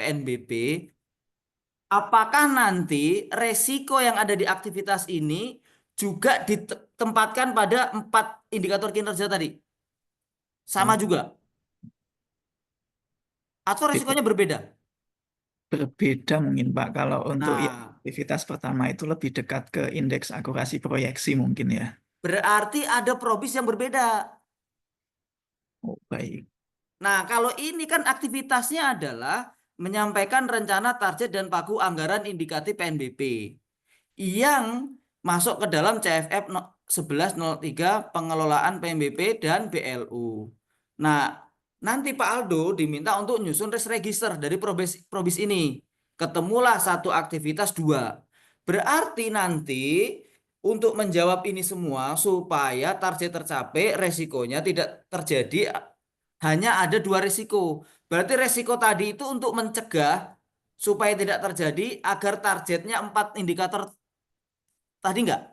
PNBP, apakah nanti resiko yang ada di aktivitas ini juga ditempatkan pada 4 indikator kinerja tadi? Sama Oh, juga? Atau beda- resikonya berbeda? berbeda mungkin Pak. Kalau untuk yang Nah, aktivitas pertama itu lebih dekat ke indeks akurasi proyeksi mungkin ya. berarti ada probis yang berbeda. Oh, baik. Nah, kalau ini kan aktivitasnya adalah menyampaikan rencana target dan pagu anggaran indikatif PNBP yang masuk ke dalam CFF 1103 pengelolaan PNBP dan BLU. Nah, nanti Pak Aldo diminta untuk nyusun risk register dari probis ini. Ketemulah satu aktivitas dua. Berarti nanti untuk menjawab ini semua supaya target tercapai, resikonya tidak terjadi, hanya ada 2 resiko. Berarti resiko tadi itu untuk mencegah supaya tidak terjadi agar targetnya 4 indikator tadi enggak.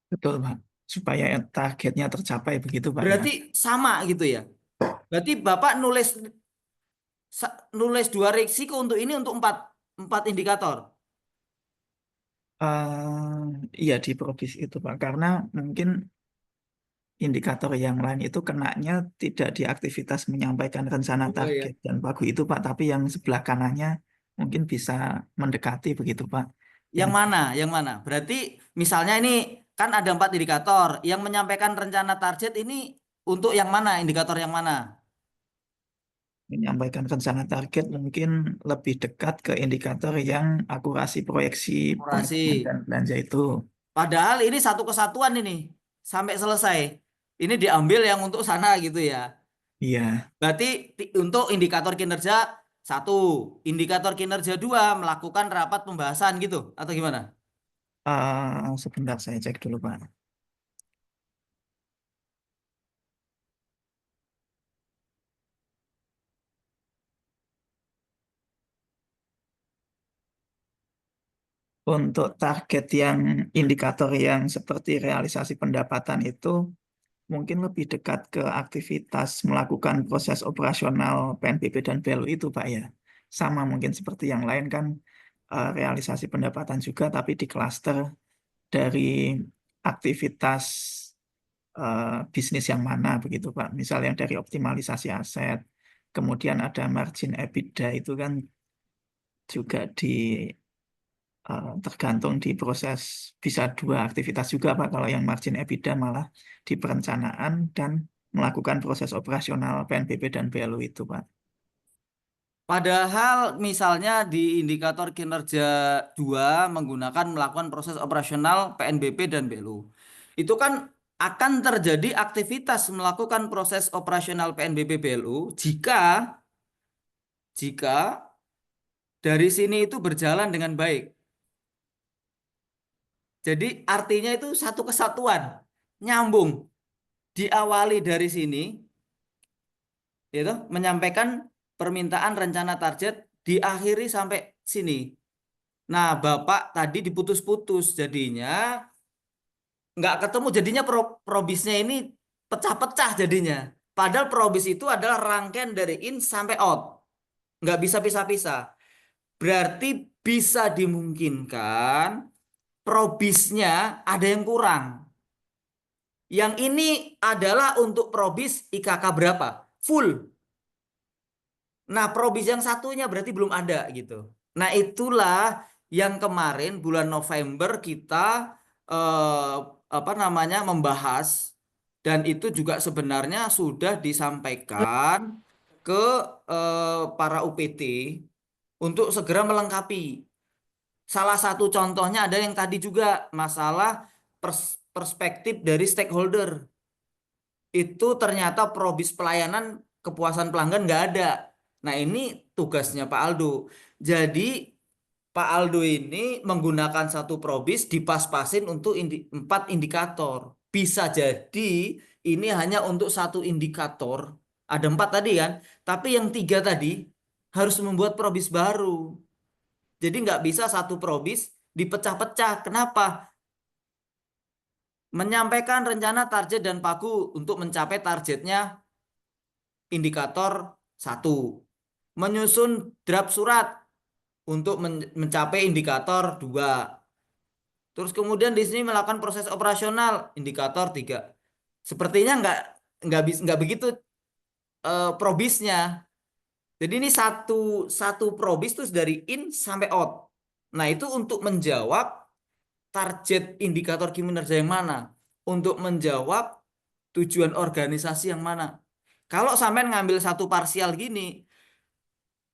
Betul Pak. Supaya targetnya tercapai begitu Pak ya. Berarti sama gitu ya. Berarti Bapak nulis 2 resiko untuk ini untuk empat indikator. Iya di Probis itu Pak. Karena mungkin indikator yang lain itu kenanya tidak di aktivitas menyampaikan rencana Oh target ya. dan pagu itu Pak, tapi yang sebelah kanannya mungkin bisa mendekati begitu Pak. Yang Yang mana? Yang mana? Berarti misalnya ini kan ada 4 indikator. Yang menyampaikan rencana target ini untuk yang mana? Indikator yang mana? menyampaikan rencana target mungkin lebih dekat ke indikator yang akurasi proyeksi pengeluaran Orasi. dan belanja itu. Padahal ini satu kesatuan ini sampai selesai. Ini diambil yang untuk sana gitu ya. Iya, Berarti untuk indikator kinerja satu, indikator kinerja dua melakukan rapat pembahasan gitu atau gimana? sebentar saya cek dulu Pak. Untuk target yang indikator yang seperti realisasi pendapatan itu mungkin lebih dekat ke aktivitas melakukan proses operasional PNBP dan BLU itu, Pak ya. Sama mungkin seperti yang lain kan realisasi pendapatan juga, tapi di klaster dari aktivitas bisnis yang mana begitu, Pak. Misal yang dari optimalisasi aset, kemudian ada margin EBITDA itu kan juga tergantung di proses bisa 2 aktivitas juga Pak. Kalau yang margin EBITDA malah di perencanaan dan melakukan proses operasional PNBP dan BLU itu Pak. Padahal misalnya di indikator kinerja 2 menggunakan melakukan proses operasional PNBP dan BLU. Itu kan akan terjadi aktivitas melakukan proses operasional PNBP BLU jika dari sini itu berjalan dengan baik. Jadi artinya itu satu kesatuan, nyambung. Diawali dari sini, itu menyampaikan permintaan rencana target, diakhiri sampai sini. Nah, Bapak tadi diputus-putus, jadinya nggak ketemu, jadinya probisnya ini pecah-pecah jadinya. Padahal probis itu adalah rangkaian dari in sampai out, nggak bisa pisah-pisah. Berarti bisa dimungkinkan probisnya ada yang kurang. Yang ini adalah untuk probis IKK berapa? Full. Nah, probis yang satunya berarti belum ada gitu. Nah, itulah yang kemarin bulan November kita eh, apa namanya membahas, dan itu juga sebenarnya sudah disampaikan ke para UPT untuk segera melengkapi. Salah satu contohnya ada yang tadi juga masalah perspektif dari stakeholder. Itu ternyata probis pelayanan kepuasan pelanggan nggak ada. Nah, ini tugasnya Pak Aldo. Jadi Pak Aldo ini menggunakan satu probis dipas-pasin untuk 4 indikator. Bisa jadi ini hanya untuk satu indikator. Ada 4 tadi kan, tapi yang 3 tadi harus membuat probis baru. Jadi nggak bisa satu probis dipecah-pecah. Kenapa? Menyampaikan rencana target dan pagu untuk mencapai targetnya indikator satu. menyusun draft surat untuk mencapai indikator 2. Terus kemudian di sini melakukan proses operasional indikator 3. Sepertinya nggak begitu probisnya. Jadi ini satu satu probis terus dari in sampai out. Nah, itu untuk menjawab target indikator kinerja yang mana? Untuk menjawab tujuan organisasi yang mana? Kalau sampean ngambil satu parsial gini,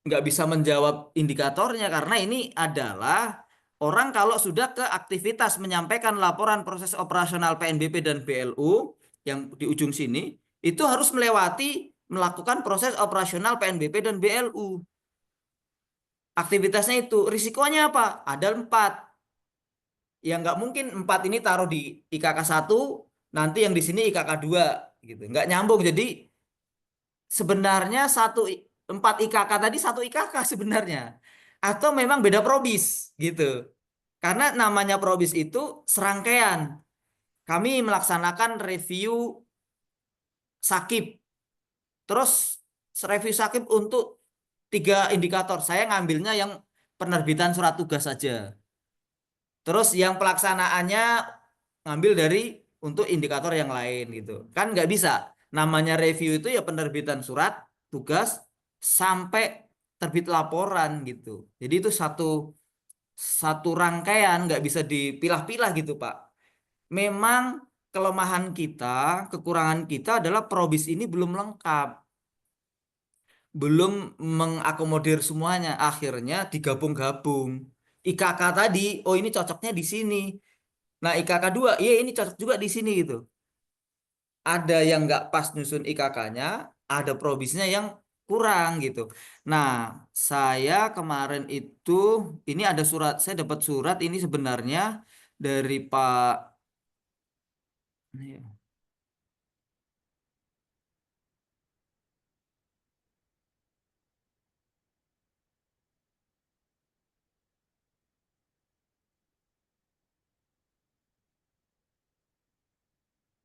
nggak bisa menjawab indikatornya karena ini adalah orang kalau sudah ke aktivitas menyampaikan laporan proses operasional PNBP dan BLU yang di ujung sini itu harus melakukan proses operasional PNBP dan BLU. Aktivitasnya itu risikonya apa? Ada 4. Ya nggak mungkin 4 ini taruh di IKK 1, nanti yang di sini IKK 2 gitu. Nggak nyambung. Jadi sebenarnya 4 IKK tadi 1 IKK sebenarnya. Atau memang beda probis gitu. Karena namanya probis itu serangkaian. Kami melaksanakan review sakit. Terus review sakit untuk 3 indikator. Saya ngambilnya yang penerbitan surat tugas saja. Terus yang pelaksanaannya ngambil dari untuk indikator yang lain gitu. Kan nggak bisa. Namanya review itu ya penerbitan surat tugas sampai terbit laporan gitu. Jadi itu satu satu rangkaian nggak bisa dipilah-pilah gitu Pak. Memang kelemahan kita, kekurangan kita adalah probis ini belum lengkap, belum mengakomodir semuanya. Akhirnya digabung-gabung. IKK tadi, oh ini cocoknya di sini. Nah, IKK 2, iya ini cocok juga di sini gitu. Ada yang nggak pas nyusun IKK-nya, ada probisnya yang kurang gitu. Nah, saya kemarin itu, ini ada surat, saya dapat surat ini sebenarnya dari Pak,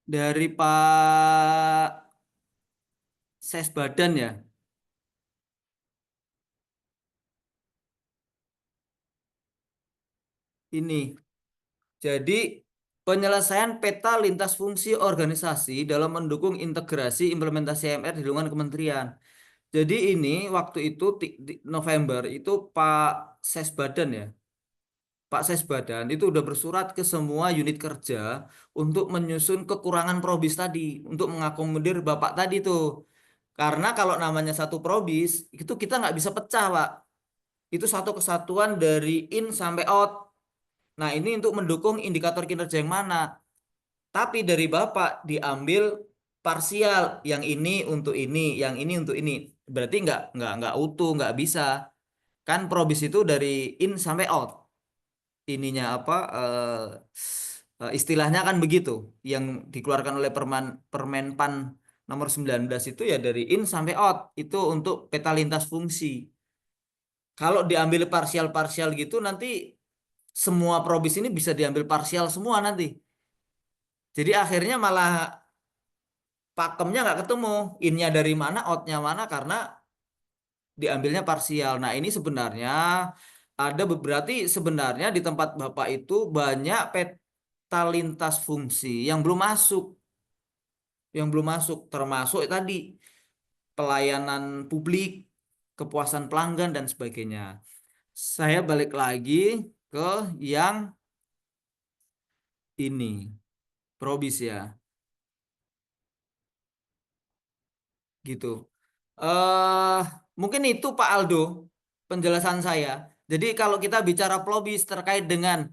dari Pak Sesbadan ya, ini. Jadi, penyelesaian peta lintas fungsi organisasi dalam mendukung integrasi implementasi AMR di lingkungan kementerian. Jadi ini waktu itu November itu Pak Sesbadan ya. Pak Sesbadan itu udah bersurat ke semua unit kerja untuk menyusun kekurangan probis tadi, untuk mengakomodir Bapak tadi tuh. Karena kalau namanya satu probis, itu kita nggak bisa pecah, Pak. Itu satu kesatuan dari in sampai out. Nah, ini untuk mendukung indikator kinerja yang mana? Tapi dari Bapak diambil parsial, yang ini untuk ini, yang ini untuk ini. Berarti nggak utuh, nggak bisa. Kan probis itu dari in sampai out. Ininya apa istilahnya kan begitu yang dikeluarkan oleh Permenpan nomor 19 itu ya dari in sampai out itu untuk peta lintas fungsi. Kalau diambil parsial-parsial gitu nanti semua probis ini bisa diambil parsial semua nanti. Jadi akhirnya malah pakemnya nggak ketemu, innya dari mana, outnya mana karena diambilnya parsial. Nah, ini sebenarnya berarti sebenarnya di tempat Bapak itu banyak peta lintas fungsi yang belum masuk termasuk tadi pelayanan publik, kepuasan pelanggan dan sebagainya. Saya balik lagi ke yang ini, probis ya, gitu. eh Mungkin itu Pak Aldo penjelasan saya. Jadi kalau kita bicara probis terkait dengan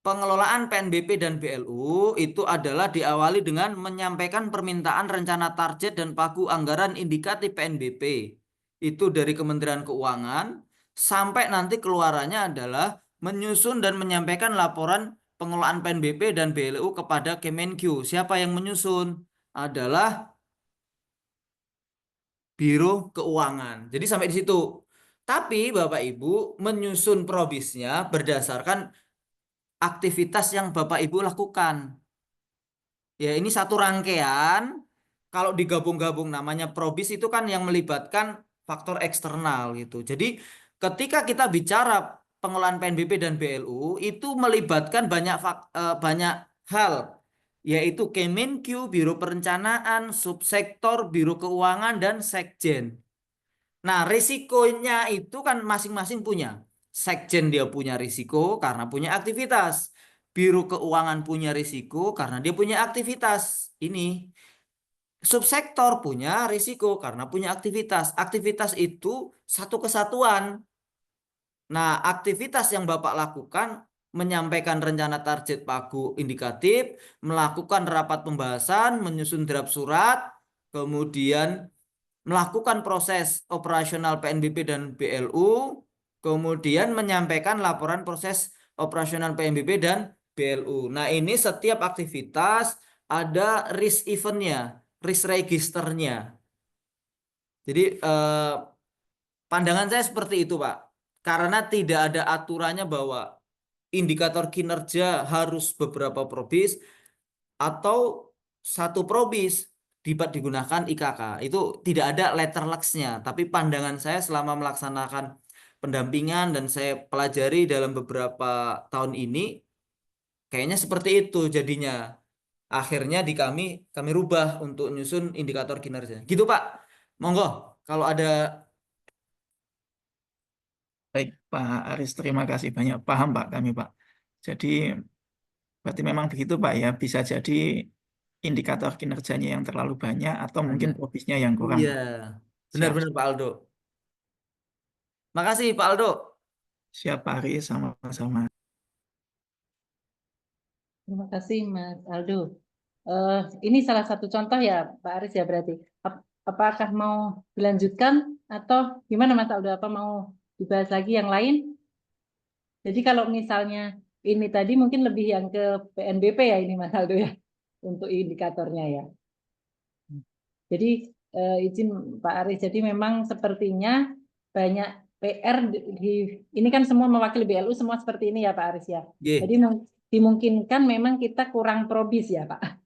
pengelolaan PNBP dan BLU itu adalah diawali dengan menyampaikan permintaan rencana target dan pagu anggaran indikatif PNBP. Itu dari Kementerian Keuangan sampai nanti keluarannya adalah menyusun dan menyampaikan laporan pengelolaan PNBP dan BLU kepada Kemenq. Siapa yang menyusun? Adalah Biro Keuangan. Jadi sampai di situ. Tapi Bapak Ibu menyusun probisnya berdasarkan aktivitas yang Bapak Ibu lakukan. Ya, ini satu rangkaian. Kalau digabung-gabung namanya probis itu kan yang melibatkan faktor eksternal gitu. Jadi ketika kita bicara pengelolaan PNBP dan BLU itu melibatkan banyak hal, yaitu Kemenq, Biro Perencanaan, subsektor, Biro Keuangan, dan Sekjen. Nah, risikonya itu kan masing-masing punya. Sekjen dia punya risiko karena punya aktivitas. Biro Keuangan punya risiko karena dia punya aktivitas. Ini subsektor punya risiko karena punya aktivitas. Aktivitas itu satu kesatuan. Nah, aktivitas yang Bapak lakukan menyampaikan rencana target pagu indikatif, melakukan rapat pembahasan, menyusun draft surat, kemudian melakukan proses operasional PNBP dan BLU, kemudian menyampaikan laporan proses operasional PNBP dan BLU. Nah, ini setiap aktivitas ada risk eventnya, risk registernya. Jadi pandangan saya seperti itu, Pak. Karena tidak ada aturannya bahwa indikator kinerja harus beberapa probis atau satu probis dapat digunakan IKK. Itu tidak ada letter luck-nya. Tapi pandangan saya selama melaksanakan pendampingan dan saya pelajari dalam beberapa tahun ini, kayaknya seperti itu jadinya. Akhirnya kami rubah untuk nyusun indikator kinerja. Gitu, Pak. Monggo, kalau ada. Baik, Pak Aris, terima kasih banyak. Paham, Pak, kami, Pak. Jadi, berarti memang begitu, Pak, ya. Bisa jadi indikator kinerjanya yang terlalu banyak atau mungkin Banyak. profisnya yang kurang, Iya, Pak. Siap, benar-benar Pak Aldo. Makasih Pak Aldo. siap, Pak Aris, sama-sama. Terima kasih Mas Aldo. Eh, ini salah satu contoh ya Pak Aris ya berarti. Apakah mau dilanjutkan atau gimana Mas Aldo? Apa mau dibahas lagi yang lain? Jadi kalau misalnya ini tadi mungkin lebih yang ke PNBP ya ini Mas Aldo ya untuk indikatornya ya. Jadi izin Pak Aris. Jadi memang sepertinya banyak PR ini kan semua mewakili BLU semua seperti ini ya Pak Aris ya. Jadi Ye, dimungkinkan memang kita kurang probis ya Pak.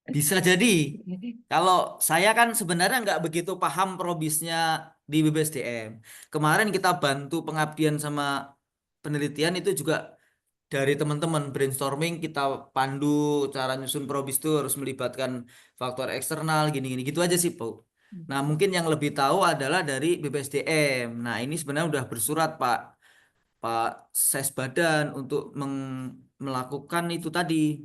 bisa jadi. Kalau saya kan sebenarnya nggak begitu paham probisnya di BBSDM. Kemarin kita bantu pengabdian sama penelitian itu juga dari teman-teman brainstorming kita pandu cara nyusun probis itu harus melibatkan faktor eksternal gini-gini gitu aja sih, Pak. Nah, mungkin yang lebih tahu adalah dari BPSDM. Nah, ini sebenarnya udah bersurat, Pak Sesbadan untuk melakukan itu tadi,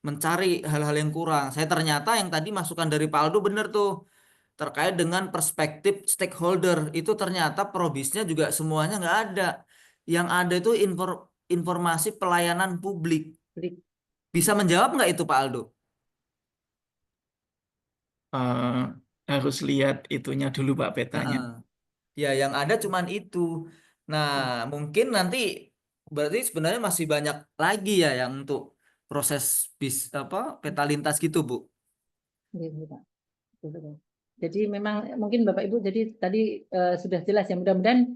mencari hal-hal yang kurang. Saya ternyata yang tadi masukan dari Pak Aldo bener tuh terkait dengan perspektif stakeholder itu ternyata probisnya juga semuanya nggak ada. Yang ada itu informasi pelayanan publik. Bisa menjawab nggak itu Pak Aldo? Eh, harus lihat itunya dulu, Pak, petanya. Heeh. Ya, yang ada cuman itu. Nah, mungkin nanti berarti sebenarnya masih banyak lagi ya yang untuk proses apa peta lintas gitu, Bu. Gitu, Pak. Betul. Jadi memang mungkin Bapak Ibu jadi tadi sudah jelas ya mudah-mudahan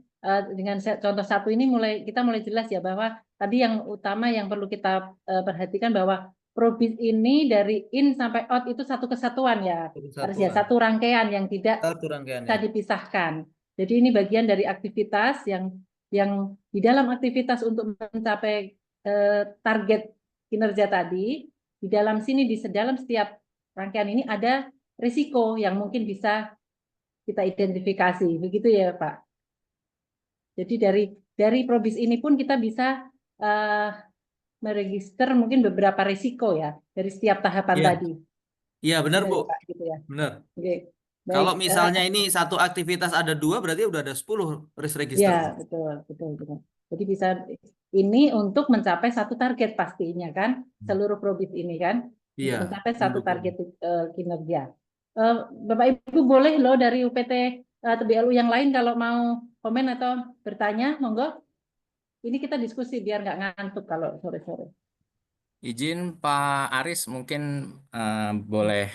dengan contoh satu ini kita mulai jelas ya bahwa tadi yang utama yang perlu kita perhatikan bahwa probis ini dari in sampai out itu satu kesatuan ya Satu harus ya satuan. satu rangkaian yang tidak Satu bisa rangkaiannya. dipisahkan. Jadi ini bagian dari aktivitas yang di dalam aktivitas untuk mencapai target kinerja tadi di dalam sini di dalam setiap rangkaian ini ada risiko yang mungkin bisa kita identifikasi, begitu ya Pak. Jadi dari probis ini pun kita bisa uh, meregister mungkin beberapa risiko ya dari setiap tahapan Iya, tadi. iya benar, Benar Bu. ya Pak, gitu ya. Benar. Oke, baik. Kalau misalnya ini satu aktivitas ada dua, berarti udah ada 10 risk Ya, register. betul, betul, betul. Jadi bisa ini untuk mencapai satu target pastinya kan, seluruh probis ini kan, Iya, untuk mencapai satu mendukung. target kinerja. Eh, Bapak Ibu boleh loh dari UPT atau BLU yang lain kalau mau komen atau bertanya, monggo. Ini kita diskusi biar nggak ngantuk kalau sore-sore. Izin Pak Aris mungkin boleh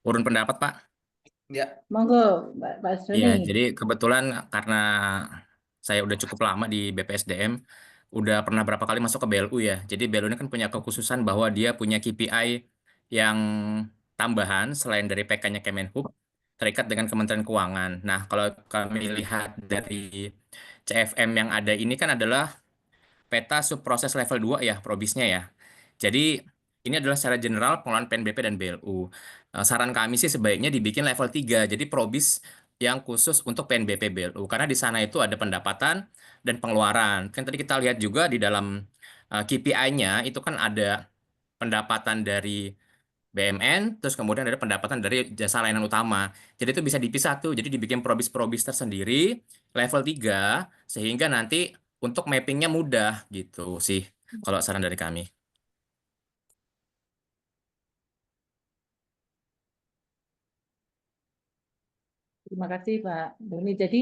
urun pendapat Pak. Ya, Monggo, Pak Iya, Sony. jadi kebetulan karena saya udah cukup lama di BPSDM, udah pernah berapa kali masuk ke BLU ya. Jadi BLU ini kan punya kekhususan bahwa dia punya KPI yang tambahan selain dari PK-nya Kemenhub. terikat dengan Kementerian Keuangan. Nah, kalau kami lihat dari CFM yang ada ini kan adalah peta subproses level 2 ya, probisnya ya. Jadi ini adalah secara general pengelolaan PNBP dan BLU. Saran kami sih sebaiknya dibikin level 3, jadi probis yang khusus untuk PNBP BLU. Karena di sana itu ada pendapatan dan pengeluaran. Kan tadi kita lihat juga di dalam KPI-nya itu kan ada pendapatan dari BMN, terus kemudian ada pendapatan dari jasa layanan utama. Jadi itu bisa dipisah tuh, jadi dibikin probis-probis tersendiri, level 3, sehingga nanti untuk mappingnya mudah gitu sih, kalau saran dari kami. Terima kasih Pak Doni. Jadi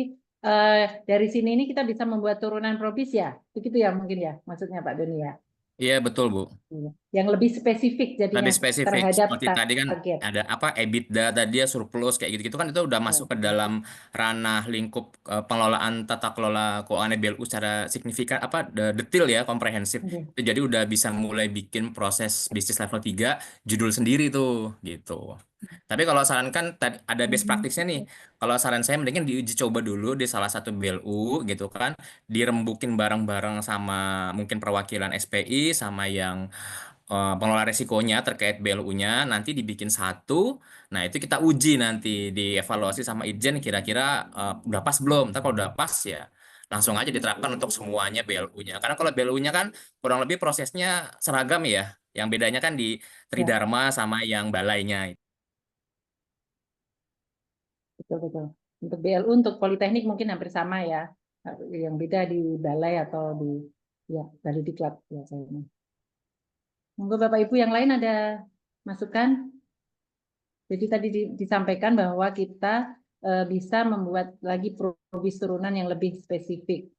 dari sini ini kita bisa membuat turunan probis ya, begitu ya mungkin ya, maksudnya Pak Doni ya. Iya, betul, Bu. Iya. Yang lebih spesifik jadinya Lebih spesifik terhadap seperti tadi kan target. ada apa EBITDA tadi ya surplus kayak gitu-gitu kan itu udah masuk ke dalam ranah lingkup pengelolaan tata kelola keuangan BLU secara signifikan apa detail ya komprehensif. Oke. Jadi udah bisa mulai bikin proses bisnis level 3 judul sendiri tuh gitu. Tapi kalau sarankan tadi ada best practice-nya nih. Kalau saran saya mendingan diuji coba dulu di salah satu BLU gitu kan, dirembukin bareng-bareng sama mungkin perwakilan SPI sama yang pengelola resikonya terkait BLU-nya nanti dibikin satu. Nah, itu kita uji nanti dievaluasi sama Itjen kira-kira udah pas belum. Ntar kalau udah pas ya langsung aja diterapkan untuk semuanya BLU-nya. Karena kalau BLU-nya kan kurang lebih prosesnya seragam ya. Yang bedanya kan di Ya, Tridharma sama yang balainya. betul-betul. Untuk BLU, untuk Politeknik mungkin hampir sama ya. Yang beda di balai atau di ya Balai Diklat biasanya. Monggo Bapak Ibu yang lain ada masukan? Jadi tadi disampaikan bahwa kita bisa membuat lagi probis turunan yang lebih spesifik.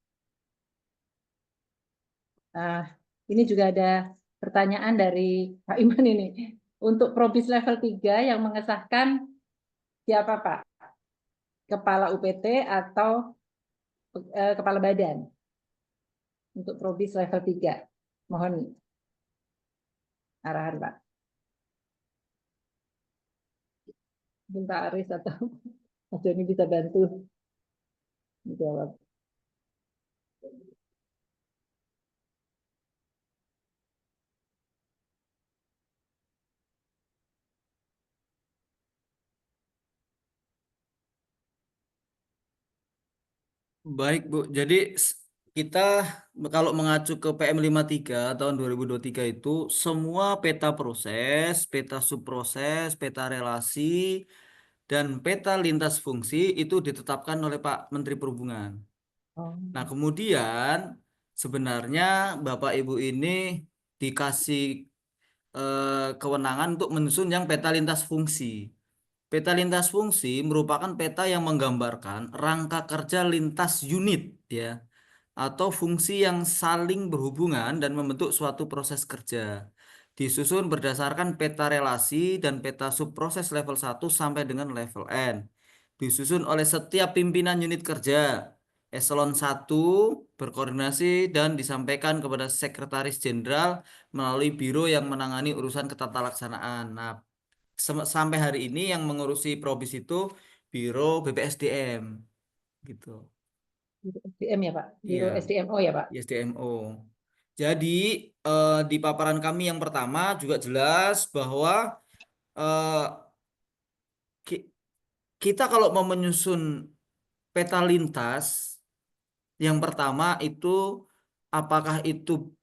Ini juga ada pertanyaan dari Pak Iman ini. Untuk probis level 3 yang mengesahkan siapa Pak? Kepala UPT atau kepala badan? Untuk probis level 3. Mohon arahan Pak. Mungkin Pak Aris atau Mas Joni bisa bantu menjawab. Baik, Bu. Jadi kita kalau mengacu ke PM 53 tahun 2023 itu semua peta proses, peta subproses, peta relasi, dan peta lintas fungsi itu ditetapkan oleh Pak Menteri Perhubungan. Oh, Nah, kemudian sebenarnya Bapak Ibu ini dikasih kewenangan untuk menyusun yang peta lintas fungsi. Peta lintas fungsi merupakan peta yang menggambarkan rangka kerja lintas unit ya atau fungsi yang saling berhubungan dan membentuk suatu proses kerja. Disusun berdasarkan peta relasi dan peta subproses level 1 sampai dengan level N. Disusun oleh setiap pimpinan unit kerja. Eselon 1 berkoordinasi dan disampaikan kepada Sekretaris Jenderal melalui biro yang menangani urusan ketatalaksanaan. Nah, sampai hari ini yang mengurusi Probis itu Biro BPSDM gitu. Biro SDM ya Pak? Biro Iya. SDMO ya Pak? ISDMO. Jadi di paparan kami yang pertama juga jelas bahwa eh, ki- kita kalau mau menyusun peta lintas, yang pertama itu apakah itu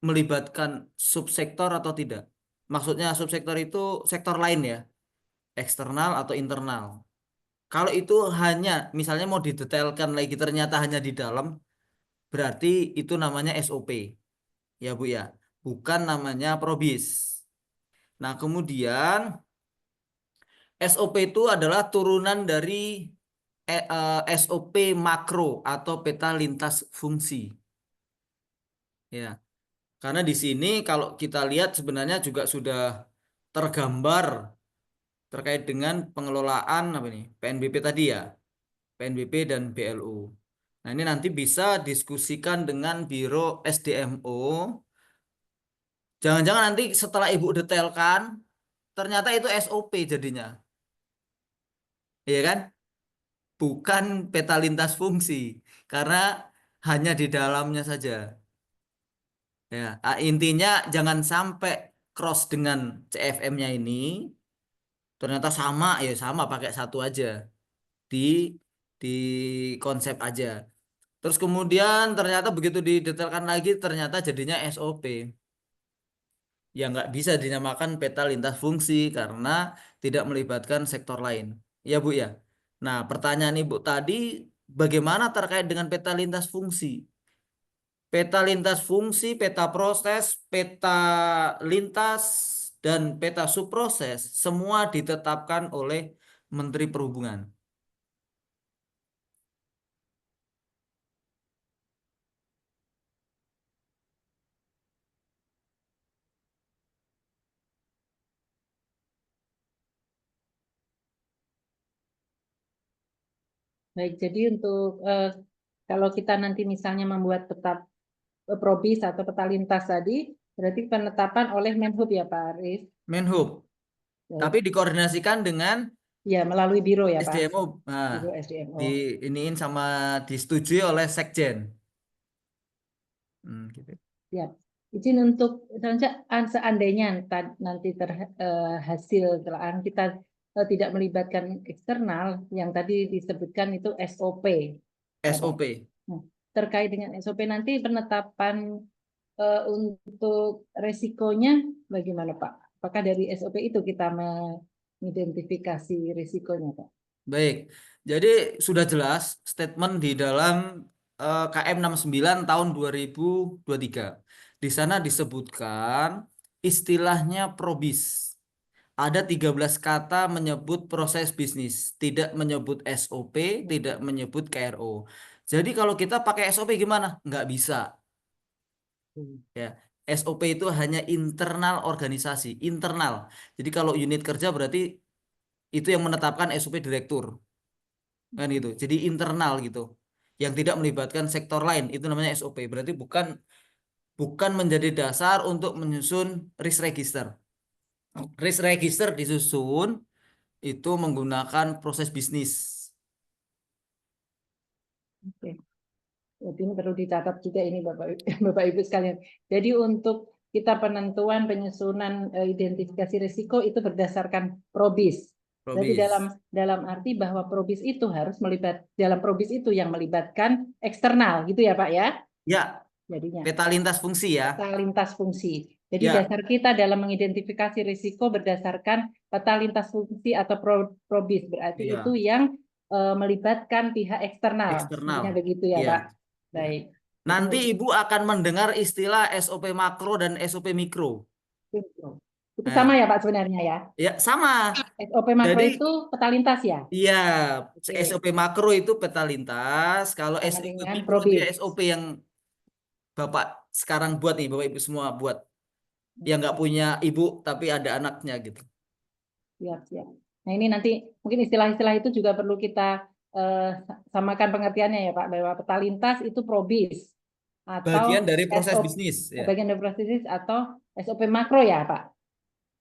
melibatkan subsektor atau tidak? Maksudnya subsektor itu sektor lain ya, eksternal atau internal. Kalau itu hanya misalnya mau didetailkan lagi ternyata hanya di dalam, berarti itu namanya SOP. Ya Bu ya, bukan namanya probis. Nah kemudian SOP itu adalah turunan dari SOP makro atau peta lintas fungsi. Ya, karena di sini kalau kita lihat sebenarnya juga sudah tergambar terkait dengan pengelolaan apa ini PNBP tadi ya, PNBP dan BLU. Nah ini nanti bisa diskusikan dengan Biro SDMO. Jangan-jangan nanti setelah Ibu detailkan, ternyata itu SOP jadinya. ya kan? Bukan peta lintas fungsi, karena hanya di dalamnya saja. Ya, intinya jangan sampai cross dengan CFM-nya ini, ternyata sama ya sama pakai satu aja di di konsep aja. Terus kemudian ternyata begitu didetailkan lagi ternyata jadinya SOP. Ya nggak bisa dinamakan peta lintas fungsi karena tidak melibatkan sektor lain. Ya Bu ya. Nah pertanyaan Ibu tadi bagaimana terkait dengan peta lintas fungsi? Peta lintas fungsi, peta proses, peta lintas, dan peta subproses semua ditetapkan oleh Menteri Perhubungan. Baik, jadi untuk kalau kita nanti misalnya membuat peta probis atau peta lintas tadi, berarti penetapan oleh Menhub ya Pak Aris. Menhub. Tapi Baik. dikoordinasikan dengan Ya, melalui biro ya Pak. SDMO. Nah, Biro SDMO. di iniin sama disetujui oleh Sekjen. Gitu. Ya, izin untuk seandainya nanti hasil telaah kita tidak melibatkan eksternal, yang tadi disebutkan itu SOP, ya Pak. SOP. Nah, terkait dengan SOP nanti penetapan untuk resikonya bagaimana Pak? Apakah dari SOP itu kita mengidentifikasi risikonya Pak? Baik. Jadi sudah jelas statement di dalam KM 69 tahun 2023. Di sana disebutkan istilahnya probis. Ada 13 kata menyebut proses bisnis, tidak menyebut SOP, tidak menyebut KRO. Jadi kalau kita pakai SOP gimana? Nggak bisa. Ya, SOP itu hanya internal organisasi, internal. Jadi kalau unit kerja berarti itu yang menetapkan SOP direktur, kan gitu. Jadi internal gitu, yang tidak melibatkan sektor lain itu namanya SOP. Berarti bukan bukan menjadi dasar untuk menyusun risk register. Risk register disusun itu menggunakan proses bisnis. Oke. Jadi ini perlu dicatat juga ini Bapak Ibu sekalian. Jadi untuk kita penentuan penyusunan identifikasi risiko itu berdasarkan probis. Berarti Probis. dalam arti bahwa probis itu harus dalam probis itu yang melibatkan eksternal gitu ya Pak ya. Ya, Jadinya peta lintas fungsi ya. peta lintas fungsi. Jadi Ya, dasar kita dalam mengidentifikasi risiko berdasarkan peta lintas fungsi atau probis. Berarti iya. itu yang melibatkan pihak eksternal. Eksternal. Sebenarnya begitu ya Iya. Pak. Baik. Nanti Ibu akan mendengar istilah SOP makro dan SOP mikro. Itu sama Nah, ya Pak sebenarnya ya. ya sama. SOP makro Jadi itu peta lintas ya. iya, Oke. SOP makro itu peta lintas. Kalau Sama SOP dengan mikro itu ya probis. SOP yang Bapak sekarang buat nih, Bapak Ibu semua buat. Yang nggak punya ibu tapi ada anaknya gitu. Siap, siap. Nah ini nanti mungkin istilah-istilah itu juga perlu kita samakan pengertiannya ya Pak, bahwa peta lintas itu probis Bagian atau dari proses SOP bisnis ya. bagian dari proses atau SOP makro ya Pak.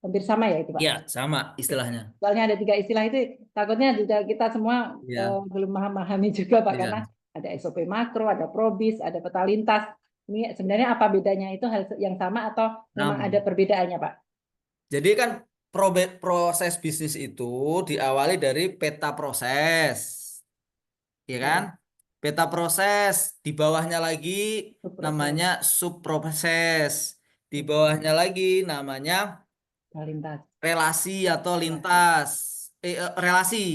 Hampir sama ya itu Pak. Ya, sama istilahnya. Soalnya ada 3 istilah itu, takutnya juga kita semua Ya, belum memahami juga Pak, karena ya. ada SOP makro, ada probis, ada peta lintas. Ini sebenarnya apa bedanya, itu hal yang sama atau memang ada Namun, perbedaannya Pak? jadi kan proses bisnis itu diawali dari peta proses, ya kan? Ya, Peta proses, di bawahnya lagi subproses, namanya subproses, di subproses, bawahnya lagi namanya peta lintas, relasi atau relasi, lintas, relasi.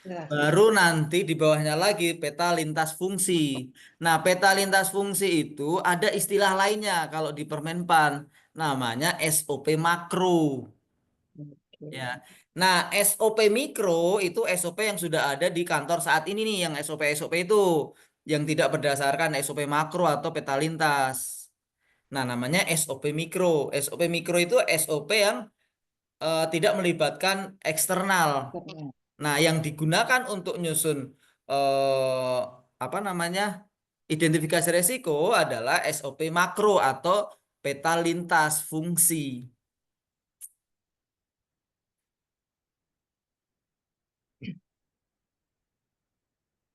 relasi. Baru nanti di bawahnya lagi peta lintas fungsi. Nah, peta lintas fungsi itu ada istilah lainnya kalau di Permenpan, namanya SOP makro. Ya. Oke. Nah, SOP mikro itu SOP yang sudah ada di kantor saat ini nih, yang SOP-SOP itu yang tidak berdasarkan SOP makro atau peta lintas. Nah, namanya SOP mikro. SOP mikro itu SOP yang tidak melibatkan eksternal. Nah, yang digunakan untuk nyusun eh, apa namanya identifikasi resiko adalah SOP makro atau peta lintas fungsi.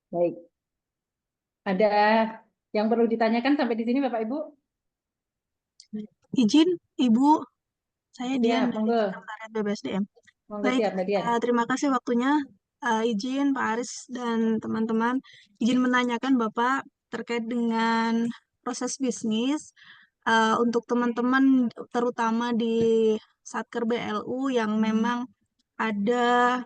Baik. Ada yang perlu ditanyakan sampai di sini Bapak Ibu? Izin, Ibu, saya Ya, Dian dari monggo. Sekretariat BPSDM. Monggo Baik, siap, Mbak Dian. terima kasih waktunya. Izin Pak Aris dan teman-teman, izin menanyakan Bapak terkait dengan proses bisnis untuk teman-teman terutama di Satker BLU yang memang ada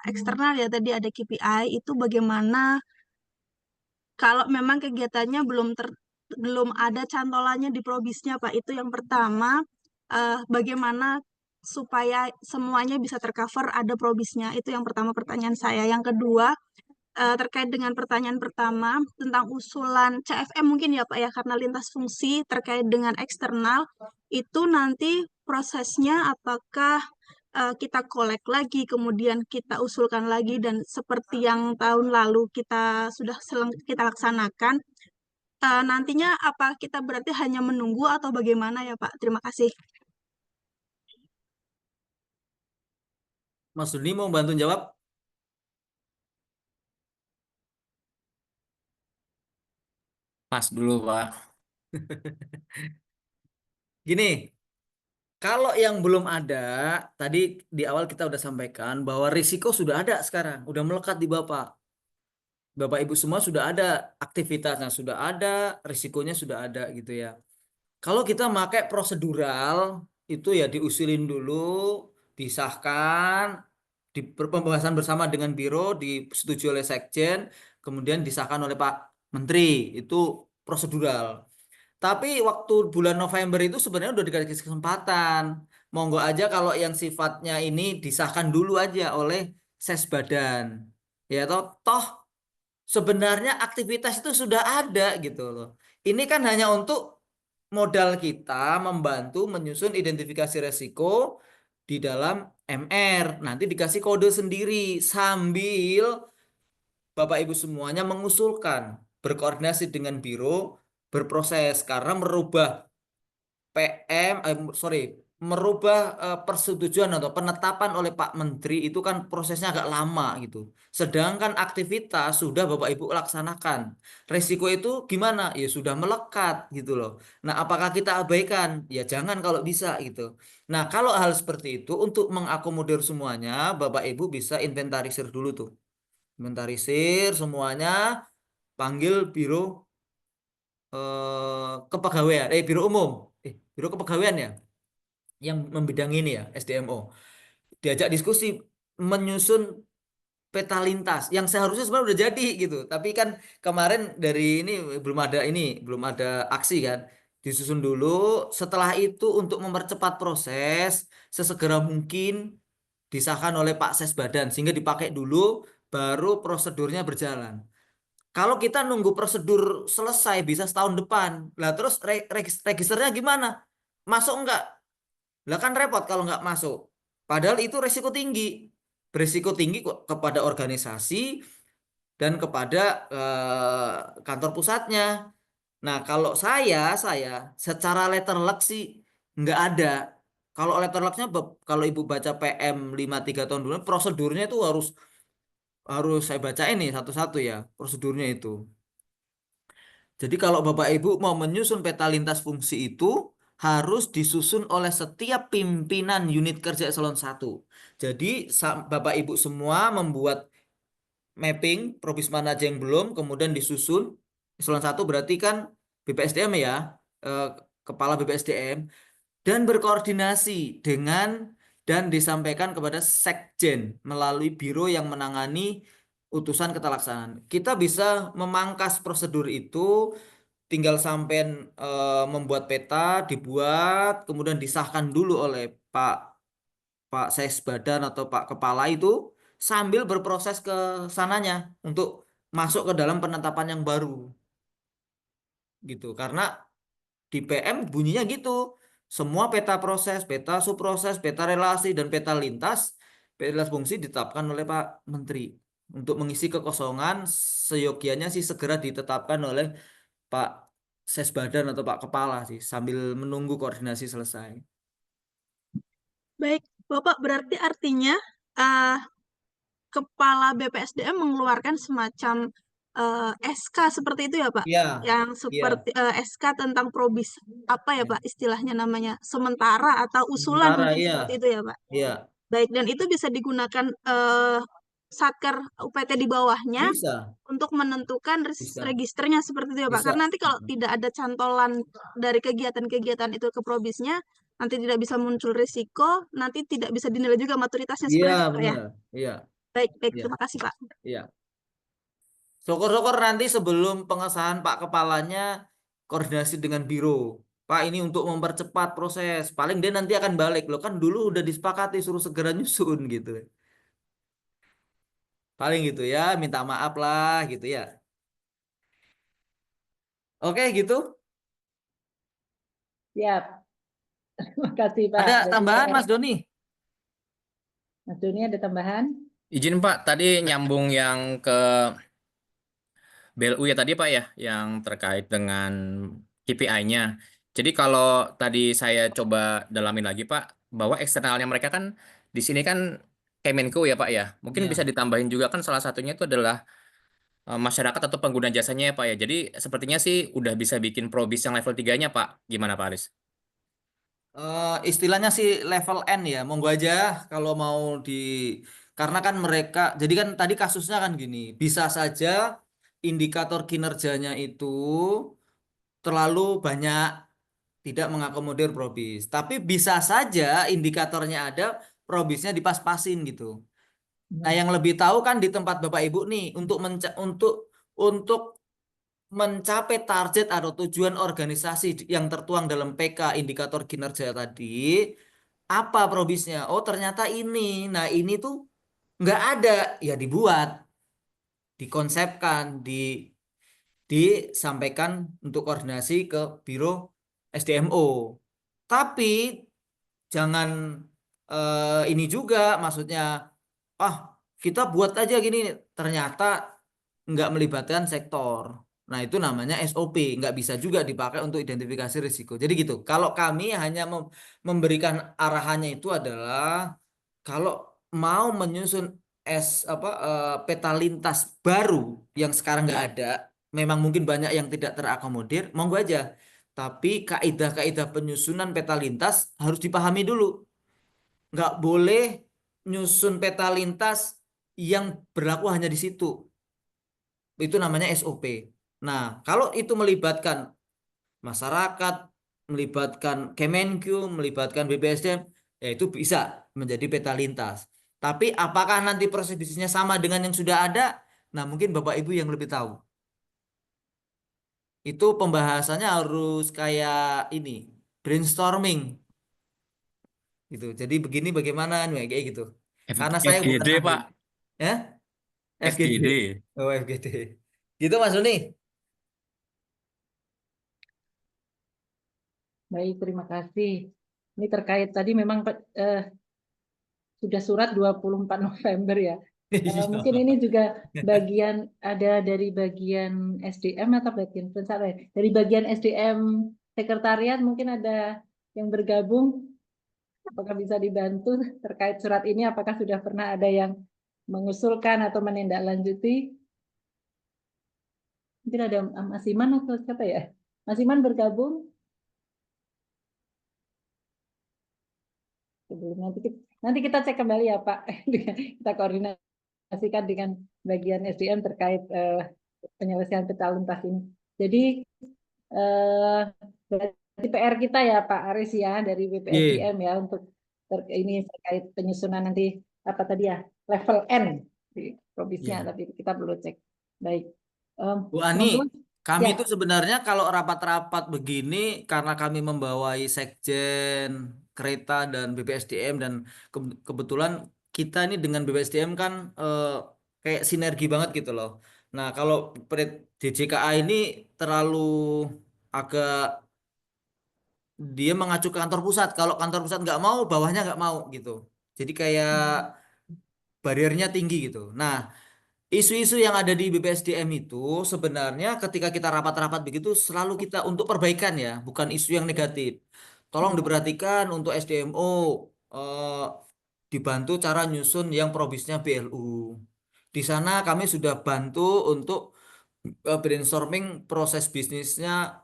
eksternal ya, tadi ada KPI, itu bagaimana kalau memang kegiatannya belum ada cantolannya di probisnya, Pak. Itu yang pertama. Bagaimana supaya semuanya bisa tercover ada probisnya? Itu yang pertama pertanyaan saya. Yang kedua, terkait dengan pertanyaan pertama tentang usulan CFM mungkin ya, Pak ya, karena lintas fungsi terkait dengan eksternal, itu nanti prosesnya apakah kita kolek lagi, kemudian kita usulkan lagi, dan seperti yang tahun lalu kita laksanakan, nantinya apa kita berarti hanya menunggu atau bagaimana ya Pak? Terima kasih. Mas Duni mau bantu jawab? Pas dulu, Pak. Gini, kalau yang belum ada, tadi di awal kita udah sampaikan bahwa risiko sudah ada sekarang, udah melekat di Bapak. Bapak Ibu semua sudah ada aktivitasnya, sudah ada, risikonya sudah ada gitu ya. Kalau kita pakai prosedural, itu ya diusulin dulu, disahkan, di pembahasan bersama dengan Biro, disetujui oleh Sekjen, kemudian disahkan oleh Pak Menteri, itu prosedural. Tapi waktu bulan November itu sebenarnya udah dikasih kesempatan. Monggo aja kalau yang sifatnya ini disahkan dulu aja oleh Sesbadan. Ya toh sebenarnya aktivitas itu sudah ada gitu loh. Ini kan hanya untuk modal kita membantu menyusun identifikasi resiko di dalam MR. Nanti dikasih kode sendiri sambil Bapak Ibu semuanya mengusulkan, berkoordinasi dengan biro, berproses karena merubah merubah persetujuan atau penetapan oleh Pak Menteri itu kan prosesnya agak lama gitu. Sedangkan aktivitas sudah Bapak Ibu laksanakan. Resiko itu gimana? Ya sudah melekat gitu loh. Nah, apakah kita abaikan? Ya jangan kalau bisa gitu. Nah, kalau hal seperti itu untuk mengakomodir semuanya, Bapak Ibu bisa inventarisir dulu tuh. Inventarisir semuanya, panggil biro kepegawaian, biro umum, biro kepegawaian ya, yang membidangi ini ya, SDMO. Diajak diskusi menyusun peta lintas yang seharusnya sebenarnya udah jadi gitu. Tapi kan kemarin dari ini belum ada aksi kan. Disusun dulu, setelah itu untuk mempercepat proses sesegera mungkin disahkan oleh Pak Sesbadan sehingga dipakai dulu baru prosedurnya berjalan. Kalau kita nunggu prosedur selesai bisa setahun depan. Lah terus registernya gimana? Masuk enggak? Lah kan repot kalau nggak masuk. Padahal itu resiko tinggi. Beresiko tinggi kok kepada organisasi dan kepada kantor pusatnya. Nah, kalau saya secara letter luck sih nggak ada. Kalau letter lucknya kalau Ibu baca PM 53 tahun dulu prosedurnya itu harus harus saya baca ini satu-satu ya prosedurnya itu. Jadi kalau Bapak Ibu mau menyusun peta lintas fungsi itu harus disusun oleh setiap pimpinan unit kerja eselon 1. Jadi Bapak Ibu semua membuat mapping probis mana aja yang belum, kemudian disusun. Eselon 1 berarti kan BPSDM ya, eh, Kepala BPSDM, dan berkoordinasi dengan dan disampaikan kepada Sekjen melalui biro yang menangani utusan ketelaksanaan. Kita bisa memangkas prosedur itu, tinggal sampean membuat peta, dibuat, kemudian disahkan dulu oleh Pak Sesbadan atau Pak Kepala itu sambil berproses ke sananya untuk masuk ke dalam penetapan yang baru gitu. Karena di PM bunyinya gitu. Semua peta proses, peta subproses, peta relasi, dan peta lintas fungsi ditetapkan oleh Pak Menteri. Untuk mengisi kekosongan, seyogianya sih segera ditetapkan oleh Pak Sesbadan atau Pak Kepala sih, sambil menunggu koordinasi selesai. Baik, Bapak berarti artinya uh, Kepala BPSDM mengeluarkan semacam SK seperti itu ya Pak? Iya, Yang iya, seperti SK tentang probis apa ya iya. Pak istilahnya namanya sementara atau usulan Sementara, mungkin iya, seperti itu ya Pak? iya, Baik, dan itu bisa digunakan Satker UPT di bawahnya bisa, untuk menentukan bisa, registernya seperti itu ya Pak. bisa. Karena nanti kalau tidak ada cantolan dari kegiatan-kegiatan itu ke probisnya, nanti tidak bisa muncul risiko, nanti tidak bisa dinilai juga maturitasnya Iya, seperti itu Pak ya. benar. Iya, Baik, baik, iya, terima kasih Pak. iya. Syukur-syukur nanti sebelum pengesahan Pak Kepalanya koordinasi dengan biro. Pak, ini untuk mempercepat proses. Paling dia nanti akan balik loh, kan dulu udah disepakati suruh segera nyusun gitu. Paling gitu ya, minta maaf lah gitu ya. Oke, gitu. Siap. Terima kasih Pak. Ada Berarti tambahan PR Mas Doni? Mas Doni ada tambahan? Izin Pak, tadi nyambung yang ke BLU ya tadi Pak ya, yang terkait dengan KPI-nya. Jadi kalau tadi saya coba dalamin lagi Pak, bahwa eksternalnya mereka kan di sini kan Kemenko ya Pak ya. Mungkin bisa Ya. ditambahin juga kan salah satunya itu adalah masyarakat atau pengguna jasanya ya Pak ya. Jadi sepertinya sih udah bisa bikin probis yang level 3-nya Pak. Gimana Pak Aris? Istilahnya sih level N ya, monggo aja kalau mau di karena kan mereka jadi kan tadi kasusnya kan gini, bisa saja indikator kinerjanya itu terlalu banyak tidak mengakomodir probis, tapi bisa saja indikatornya ada, probisnya dipas-pasin gitu. Nah, yang lebih tahu kan di tempat Bapak Ibu nih untuk mencapai target atau tujuan organisasi yang tertuang dalam PK indikator kinerja tadi, apa probisnya? Oh, ternyata ini. Nah, ini tuh nggak ada, ya dibuat, dikonsepkan, disampaikan untuk koordinasi ke Biro SDMO. Tapi jangan ini juga, maksudnya, ah kita buat aja gini, ternyata nggak melibatkan sektor. Nah, itu namanya SOP, nggak bisa juga dipakai untuk identifikasi risiko. Jadi gitu. Kalau kami hanya memberikan arahannya itu adalah kalau mau menyusun peta lintas baru yang sekarang nggak ada, memang mungkin banyak yang tidak terakomodir, monggo aja. Tapi kaidah-kaidah penyusunan peta lintas harus dipahami dulu. Nggak boleh nyusun peta lintas yang berlaku hanya di situ. Itu namanya SOP. Nah, kalau itu melibatkan masyarakat, melibatkan Kemenq, melibatkan BPSDM, ya itu bisa menjadi peta lintas. Tapi apakah nanti proses bisnisnya sama dengan yang sudah ada? Nah, mungkin Bapak Ibu yang lebih tahu. Itu pembahasannya harus kayak ini, brainstorming gitu. Jadi begini bagaimana nih kayak gitu. Karena saya bukan FGD ahli. Pak. Ya, FGD. FGD. Oh, FGD. Gitu Mas Doni. Baik, terima kasih. Ini terkait tadi memang sudah surat 24 November ya. Mungkin ini juga bagian ada dari bagian SDM atau bagian pencapaian. Dari bagian SDM sekretariat mungkin ada yang bergabung. Apakah bisa dibantu terkait surat ini? Apakah sudah pernah ada yang mengusulkan atau menindaklanjuti? Mungkin ada Mas Iman atau siapa ya? Mas Iman bergabung? Sebelum nanti kita cek kembali ya Pak. Kita koordinasikan dengan bagian SDM terkait penyelesaian peta lintas ini. Jadi berarti PR kita ya Pak Aris ya dari BPSDM ya untuk ini terkait penyusunan nanti apa tadi ya level N di provinsinya, tapi kita perlu cek. Baik. Bu Ani, Monggo. kami Ya. itu sebenarnya kalau rapat-rapat begini karena kami membawai Sekjen, Kereta dan BPSDM dan kebetulan kita ini dengan BPSDM kan kayak sinergi banget gitu loh. Nah, kalau DJKA ini terlalu agak dia mengacu ke kantor pusat. Kalau kantor pusat nggak mau, bawahnya nggak mau gitu. Jadi kayak bariernya tinggi gitu. Nah, isu-isu yang ada di BPSDM itu sebenarnya ketika kita rapat-rapat begitu selalu kita untuk perbaikan ya, bukan isu yang negatif. Tolong diperhatikan untuk SDMO, dibantu cara nyusun yang probisnya BLU. Di sana kami sudah bantu untuk brainstorming proses bisnisnya,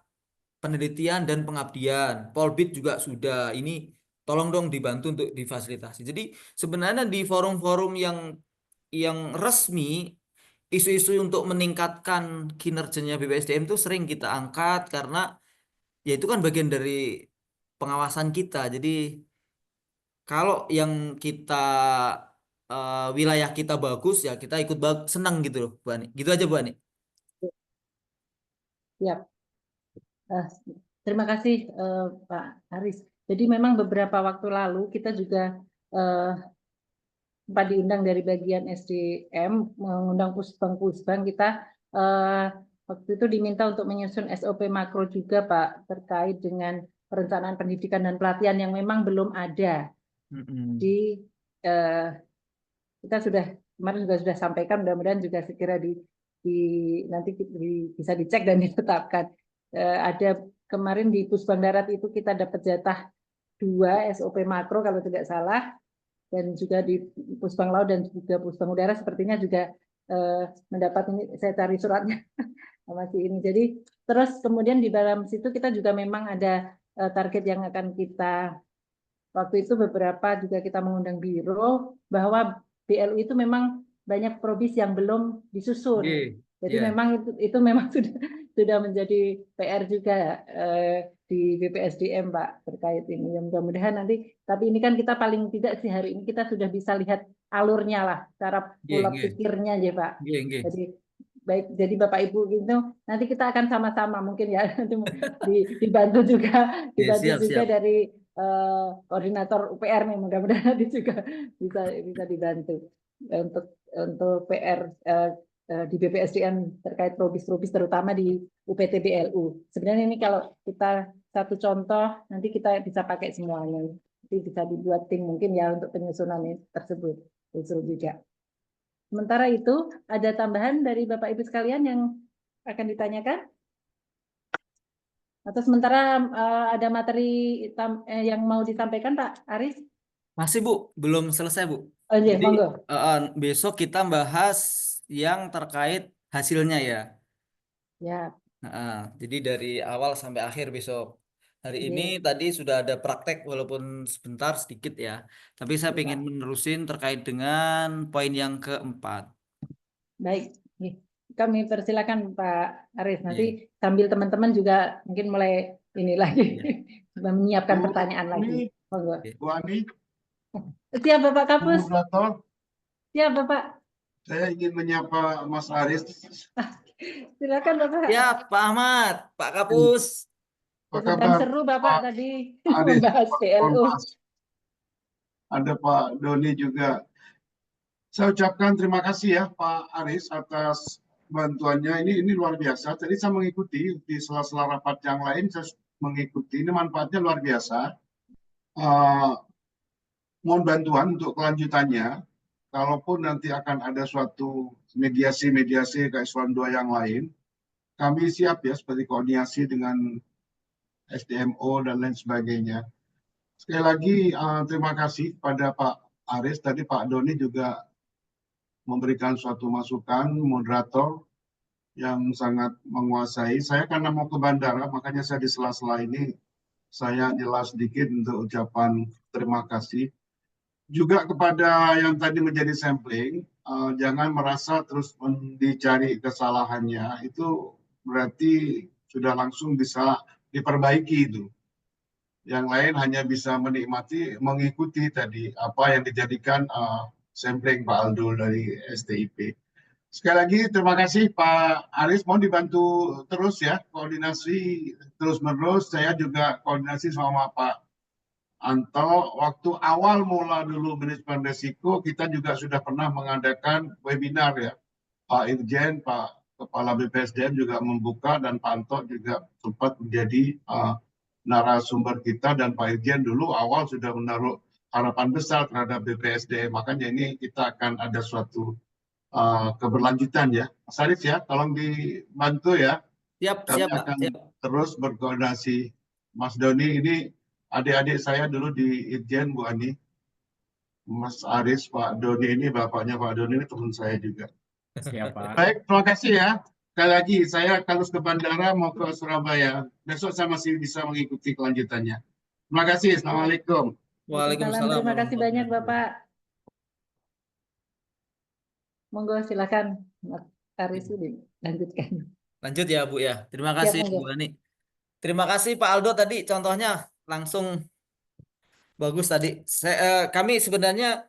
penelitian dan pengabdian. Polbit juga sudah. Ini tolong dong dibantu untuk difasilitasi. Jadi sebenarnya di forum-forum yang resmi, isu-isu untuk meningkatkan kinerjanya BPSDM itu sering kita angkat karena ya itu kan bagian dari pengawasan kita. Jadi kalau yang kita wilayah kita bagus ya kita ikut senang gitu loh, Bu Ani. Gitu aja Bu Ani. Ya. Terima kasih Pak Aris. Jadi memang beberapa waktu lalu kita juga sempat diundang dari bagian SDM, mengundang Pusbang kita waktu itu diminta untuk menyusun SOP makro juga Pak terkait dengan perencanaan pendidikan dan pelatihan yang memang belum ada. Di kita kemarin sudah sampaikan, mudah-mudahan juga segera nanti bisa dicek dan ditetapkan. Ada kemarin di Pusbang Darat itu kita dapat jatah 2 SOP makro kalau tidak salah, dan juga di Pusbang Laut dan juga Pusbang Udara sepertinya juga mendapat ini, saya cari suratnya masih ini. Jadi terus kemudian di dalam situ kita juga memang ada target yang akan kita, waktu itu beberapa juga kita mengundang biro bahwa BLU itu memang banyak probis yang belum disusun. Jadi memang itu memang sudah menjadi PR juga di BPSDM Pak terkait ini. Ya, mudah-mudahan nanti, tapi ini kan kita paling tidak sih hari ini kita sudah bisa lihat alurnya lah, cara pola pikirnya ya Pak. Jadi baik, jadi Bapak Ibu gitu nanti kita akan sama-sama mungkin ya nanti dibantu juga dari koordinator UPR nih, mudah-mudahan nanti juga bisa dibantu untuk PR di BPSDM terkait probis-probis terutama di UPT BLU. Sebenarnya ini kalau kita satu contoh nanti kita bisa pakai semuanya. Nanti bisa dibuat tim mungkin ya untuk penyusunan tersebut. Usul juga. Sementara itu ada tambahan dari Bapak Ibu sekalian yang akan ditanyakan? Atau sementara ada materi yang mau disampaikan Pak Aris? Masih Bu, belum selesai Bu. Oh iya, Jadi monggo. besok kita bahas yang terkait hasilnya ya. Ya. Jadi dari awal sampai akhir besok. Hari ini Oke. tadi sudah ada praktek walaupun sebentar sedikit ya. Tapi saya Iya, ingin menerusin terkait dengan poin yang keempat. Baik, nih, kami persilakan Pak Aris. Nanti Iya. sambil teman-teman juga mungkin mulai ini lagi menyiapkan Bu pertanyaan lagi. Monggo. Bu Ani, Siap Bapak Bu Kapus. Moderator, Siap Bapak. saya ingin menyapa Mas Aris. Silakan Bapak. Ya Pak Ahmad, Pak Kapus. Apa Sedang kabar seru Bapak Pak tadi Aris? membahas PLU. Ada Pak Doni juga. Saya ucapkan terima kasih ya Pak Aris atas bantuannya. Ini luar biasa. Tadi saya mengikuti di sela-sela rapat yang lain, saya mengikuti. Ini manfaatnya luar biasa. Mohon bantuan untuk kelanjutannya. Kalaupun nanti akan ada suatu mediasi ke eselon 2 yang lain, kami siap ya seperti koordinasi dengan SDMO dan lain sebagainya. Sekali lagi terima kasih pada Pak Aris. Tadi Pak Doni juga memberikan suatu masukan, moderator yang sangat menguasai. Saya karena mau ke bandara, makanya saya di sela-sela ini saya jelas sedikit untuk ucapan terima kasih. Juga kepada yang tadi menjadi sampling, jangan merasa terus dicari kesalahannya. Itu berarti sudah langsung bisa diperbaiki itu. Yang lain hanya bisa menikmati, mengikuti tadi apa yang dijadikan sampling Pak Aldo dari STIP. Sekali lagi terima kasih Pak Aris, mohon dibantu terus ya, koordinasi terus-menerus. Saya juga koordinasi sama Pak Anto, waktu awal mula dulu manajemen risiko, kita juga sudah pernah mengadakan webinar ya. Pak Irjen, Pak Kepala BPSDM juga membuka, dan Pak Anto juga sempat menjadi narasumber kita, dan Pak Irjen dulu awal sudah menaruh harapan besar terhadap BPSDM. Makanya ini kita akan ada suatu keberlanjutan ya. Mas Arif ya, tolong dibantu ya. Siap, Kami siap Pak. akan Siap. terus berkoordinasi. Mas Doni ini adik-adik saya dulu di Irjen, Bu Ani. Mas Aris, Pak Doni ini, bapaknya Pak Doni ini teman saya juga. Siap, Pak. Baik, terima kasih ya. Sekali lagi, saya harus ke bandara mau ke Surabaya. Besok saya masih bisa mengikuti kelanjutannya. Terima kasih. Assalamualaikum. Waalaikumsalam Terima kasih banyak warahmatullahi Bapak. Monggo silakan Mas Aris ini lanjutkan. Lanjut ya Bu ya. Terima Siap, kasih monggo. Bu Ani. Terima kasih Pak Aldo tadi contohnya langsung bagus tadi. Kami sebenarnya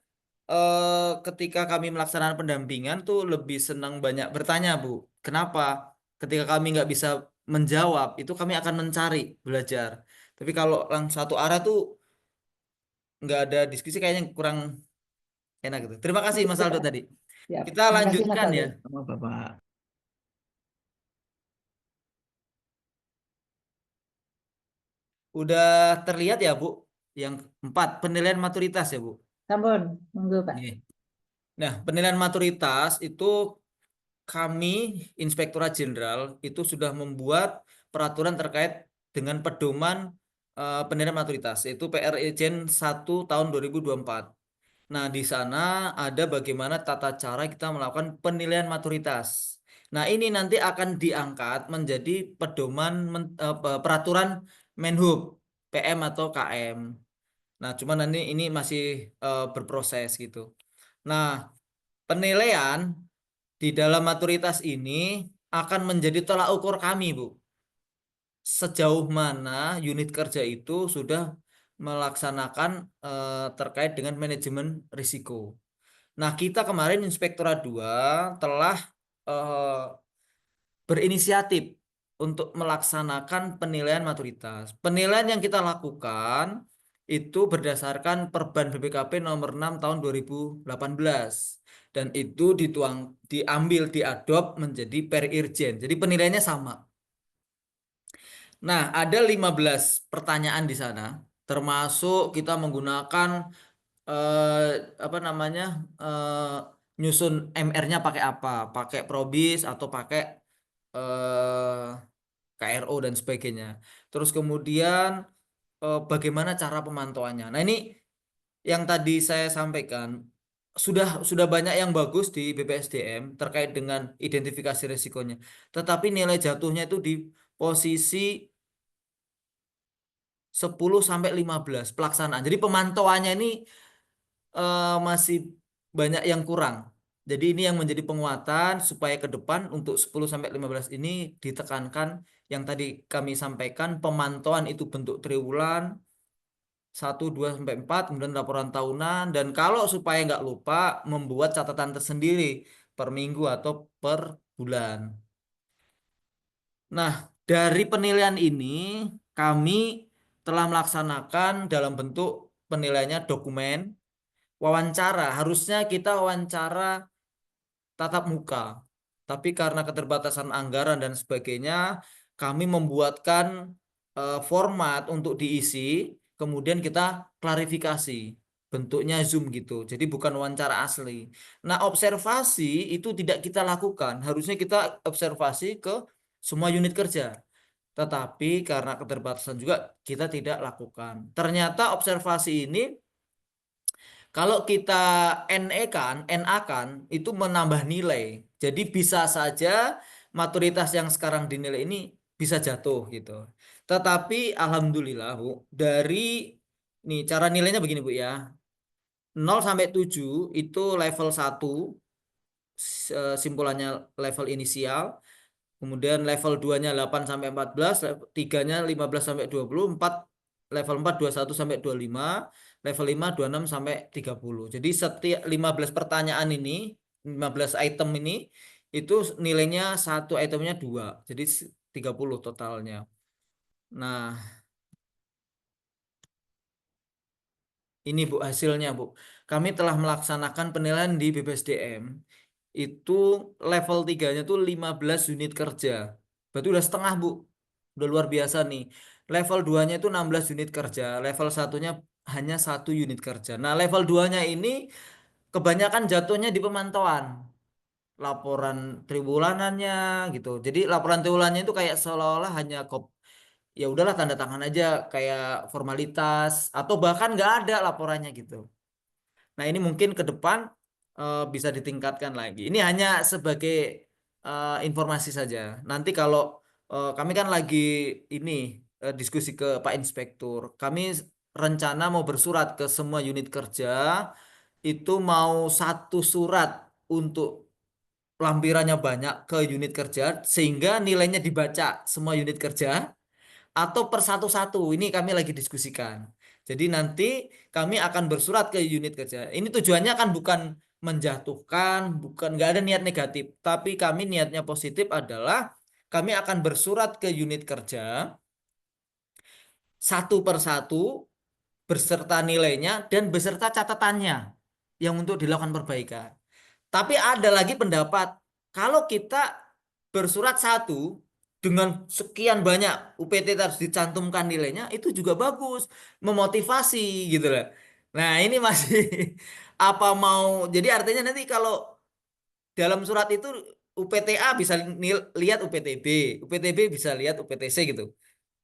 ketika kami melaksanakan pendampingan tuh lebih senang banyak bertanya Bu. Kenapa? Ketika kami nggak bisa menjawab itu kami akan mencari belajar. Tapi kalau langsung satu arah tuh nggak ada diskusi kayaknya kurang enak gitu. Terima kasih Mas Aldo tadi. Siap. Kita Terima kasih Mas lanjutkan Aldo. ya. Sama Bapak. Udah terlihat ya Bu yang 4 penilaian maturitas ya Bu. Sampun, monggo Pak. Nih. Nah, penilaian maturitas itu kami Inspektorat Jenderal itu sudah membuat peraturan terkait dengan pedoman penilaian maturitas yaitu PR Irjen 1 tahun 2024. Nah, di sana ada bagaimana tata cara kita melakukan penilaian maturitas. Nah, ini nanti akan diangkat menjadi pedoman peraturan Menhub PM atau KM. Nah, cuman nanti ini masih berproses gitu. Nah, penilaian di dalam maturitas ini akan menjadi tolak ukur kami, Bu. Sejauh mana unit kerja itu sudah melaksanakan terkait dengan manajemen risiko. Nah, kita kemarin Inspektorat 2 telah eh, berinisiatif untuk melaksanakan penilaian maturitas. Penilaian yang kita lakukan itu berdasarkan Perban BPKP nomor 6 tahun 2018 dan itu diambil diadop menjadi per irjen. Jadi penilaiannya sama. Nah, ada 15 pertanyaan di sana termasuk kita menggunakan apa namanya nyusun MR-nya pakai apa? Pakai Probis atau pakai eh, KRO dan sebagainya. Terus kemudian bagaimana cara pemantauannya. Nah, ini yang tadi saya sampaikan sudah banyak yang bagus di BPSDM terkait dengan identifikasi risikonya. Tetapi nilai jatuhnya itu di posisi 10 sampai 15 pelaksanaan. Jadi pemantauannya ini masih banyak yang kurang. Jadi ini yang menjadi penguatan supaya ke depan untuk 10 sampai 15 ini ditekankan yang tadi kami sampaikan pemantauan itu bentuk triwulan 1, 2 sampai 4 kemudian laporan tahunan dan kalau supaya nggak lupa membuat catatan tersendiri per minggu atau per bulan. Nah, dari penilaian ini kami telah melaksanakan dalam bentuk penilaiannya dokumen wawancara. Harusnya kita wawancara tatap muka. Tapi karena keterbatasan anggaran dan sebagainya, kami membuatkan format untuk diisi, kemudian kita klarifikasi. Bentuknya Zoom gitu. Jadi bukan wawancara asli. Nah, observasi itu tidak kita lakukan. Harusnya kita observasi ke semua unit kerja. Tetapi karena keterbatasan juga kita tidak lakukan. Ternyata observasi ini kalau kita NA kan itu menambah nilai. Jadi bisa saja maturitas yang sekarang dinilai ini bisa jatuh gitu. Tetapi alhamdulillah Bu, dari nih cara nilainya begini Bu ya. 0 sampai 7 itu level 1 simpulannya level inisial. Kemudian level 2-nya 8 sampai 14, 3-nya 15 sampai 20, 4 level 4 21 sampai 25, level 5 26 sampai 30. Jadi setiap 15 pertanyaan ini, 15 item ini itu nilainya satu itemnya 2. Jadi 30 totalnya. Nah, ini Bu hasilnya Bu. Kami telah melaksanakan penilaian di BPSDM. Itu level 3-nya tuh 15 unit kerja. Berarti udah setengah Bu. Udah luar biasa nih. Level 2-nya itu 16 unit kerja. Level 1-nya hanya 1 unit kerja. Nah, level 2-nya ini kebanyakan jatuhnya di pemantauan. Laporan triwulanannya gitu. Jadi laporan triwulanannya itu kayak seolah-olah hanya ya udahlah tanda tangan aja kayak formalitas atau bahkan nggak ada laporannya gitu. Nah, ini mungkin ke depan bisa ditingkatkan lagi. Ini hanya sebagai informasi saja. Nanti kalau kami kan lagi ini diskusi ke Pak Inspektur. Kami rencana mau bersurat ke semua unit kerja, itu mau satu surat untuk lampirannya banyak ke unit kerja sehingga nilainya dibaca semua unit kerja atau per satu-satu. Ini kami lagi diskusikan. Jadi nanti kami akan bersurat ke unit kerja. Ini tujuannya kan bukan menjatuhkan, bukan nggak ada niat negatif, tapi kami niatnya positif adalah kami akan bersurat ke unit kerja satu per satu beserta nilainya dan beserta catatannya yang untuk dilakukan perbaikan. Tapi ada lagi pendapat, kalau kita bersurat satu dengan sekian banyak UPT harus dicantumkan nilainya, itu juga bagus, memotivasi gitu lah. Nah, ini masih apa mau, jadi artinya nanti kalau dalam surat itu UPTA bisa lihat UPTB, UPTB bisa lihat UPTC gitu.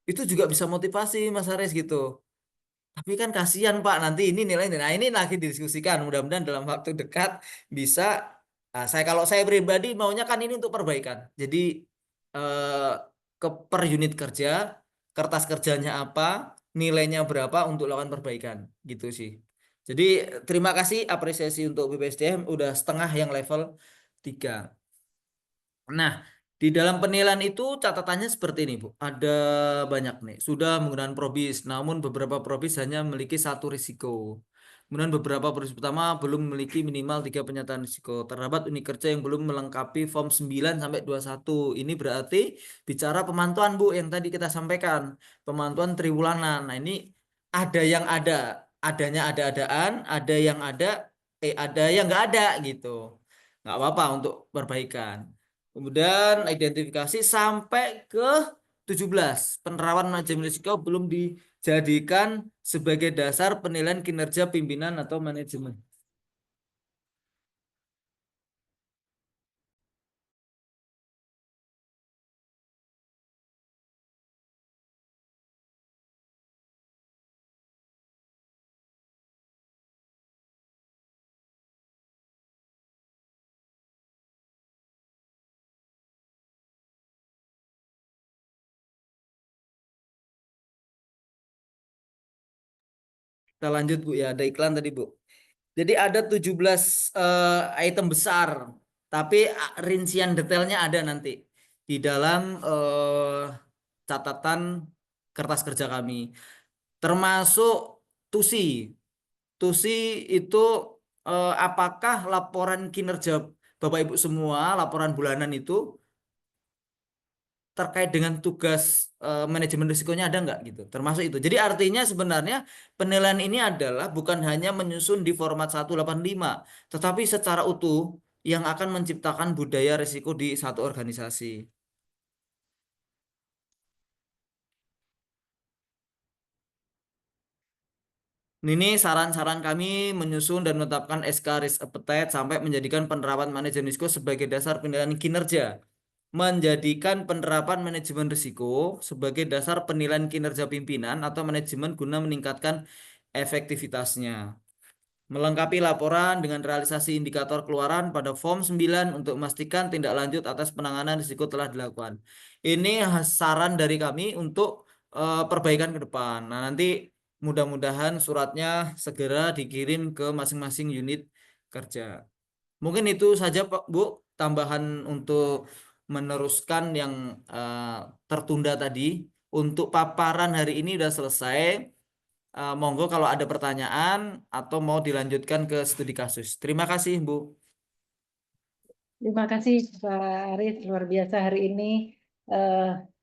Itu juga bisa motivasi Mas Haris gitu. Tapi kan kasihan Pak, nanti ini nilainya. Nah, ini lagi didiskusikan. Mudah-mudahan dalam waktu dekat bisa. Kalau saya pribadi maunya kan ini untuk perbaikan. Jadi eh, ke per unit kerja, kertas kerjanya apa, nilainya berapa untuk lakukan perbaikan, gitu sih. Jadi terima kasih apresiasi untuk BPSDM udah setengah yang level 3. Nah, di dalam penilaian itu catatannya seperti ini, Bu. Ada banyak nih. Sudah menggunakan probis, namun beberapa probis hanya memiliki satu risiko. Kemudian beberapa probis pertama belum memiliki minimal 3 penyataan risiko. Terdapat unit kerja yang belum melengkapi form 9 sampai 21. Ini berarti bicara pemantauan, Bu, yang tadi kita sampaikan. Pemantauan triwulanan. Nah, ini ada yang adanya ada-adaan, ada yang nggak ada gitu. Nggak apa-apa untuk perbaikan. Kemudian identifikasi sampai ke 17. Penerapan manajemen risiko belum dijadikan sebagai dasar penilaian kinerja pimpinan atau manajemen. Kita lanjut Bu ya, ada iklan tadi Bu. Jadi ada 17 item besar, tapi rincian detailnya ada nanti di dalam catatan kertas kerja kami. Termasuk TUSI. TUSI itu apakah laporan kinerja Bapak Ibu semua, laporan bulanan itu terkait dengan tugas manajemen risikonya ada nggak gitu, termasuk itu. Jadi artinya sebenarnya penilaian ini adalah bukan hanya menyusun di format 185, tetapi secara utuh yang akan menciptakan budaya risiko di satu organisasi. Ini saran-saran kami menyusun dan menetapkan SK Risk Appetite sampai menjadikan penerapan manajemen risiko sebagai dasar penilaian kinerja. Menjadikan penerapan manajemen risiko sebagai dasar penilaian kinerja pimpinan atau manajemen guna meningkatkan efektivitasnya. Melengkapi laporan dengan realisasi indikator keluaran pada Form 9 untuk memastikan tindak lanjut atas penanganan risiko telah dilakukan. Ini saran dari kami untuk perbaikan ke depan. Nah, nanti mudah-mudahan suratnya segera dikirim ke masing-masing unit kerja. Mungkin itu saja Pak Bu, tambahan untuk meneruskan yang tertunda tadi. Untuk paparan hari ini sudah selesai. Monggo kalau ada pertanyaan atau mau dilanjutkan ke studi kasus. Terima kasih Bu. Terima kasih Pak Aris, luar biasa hari ini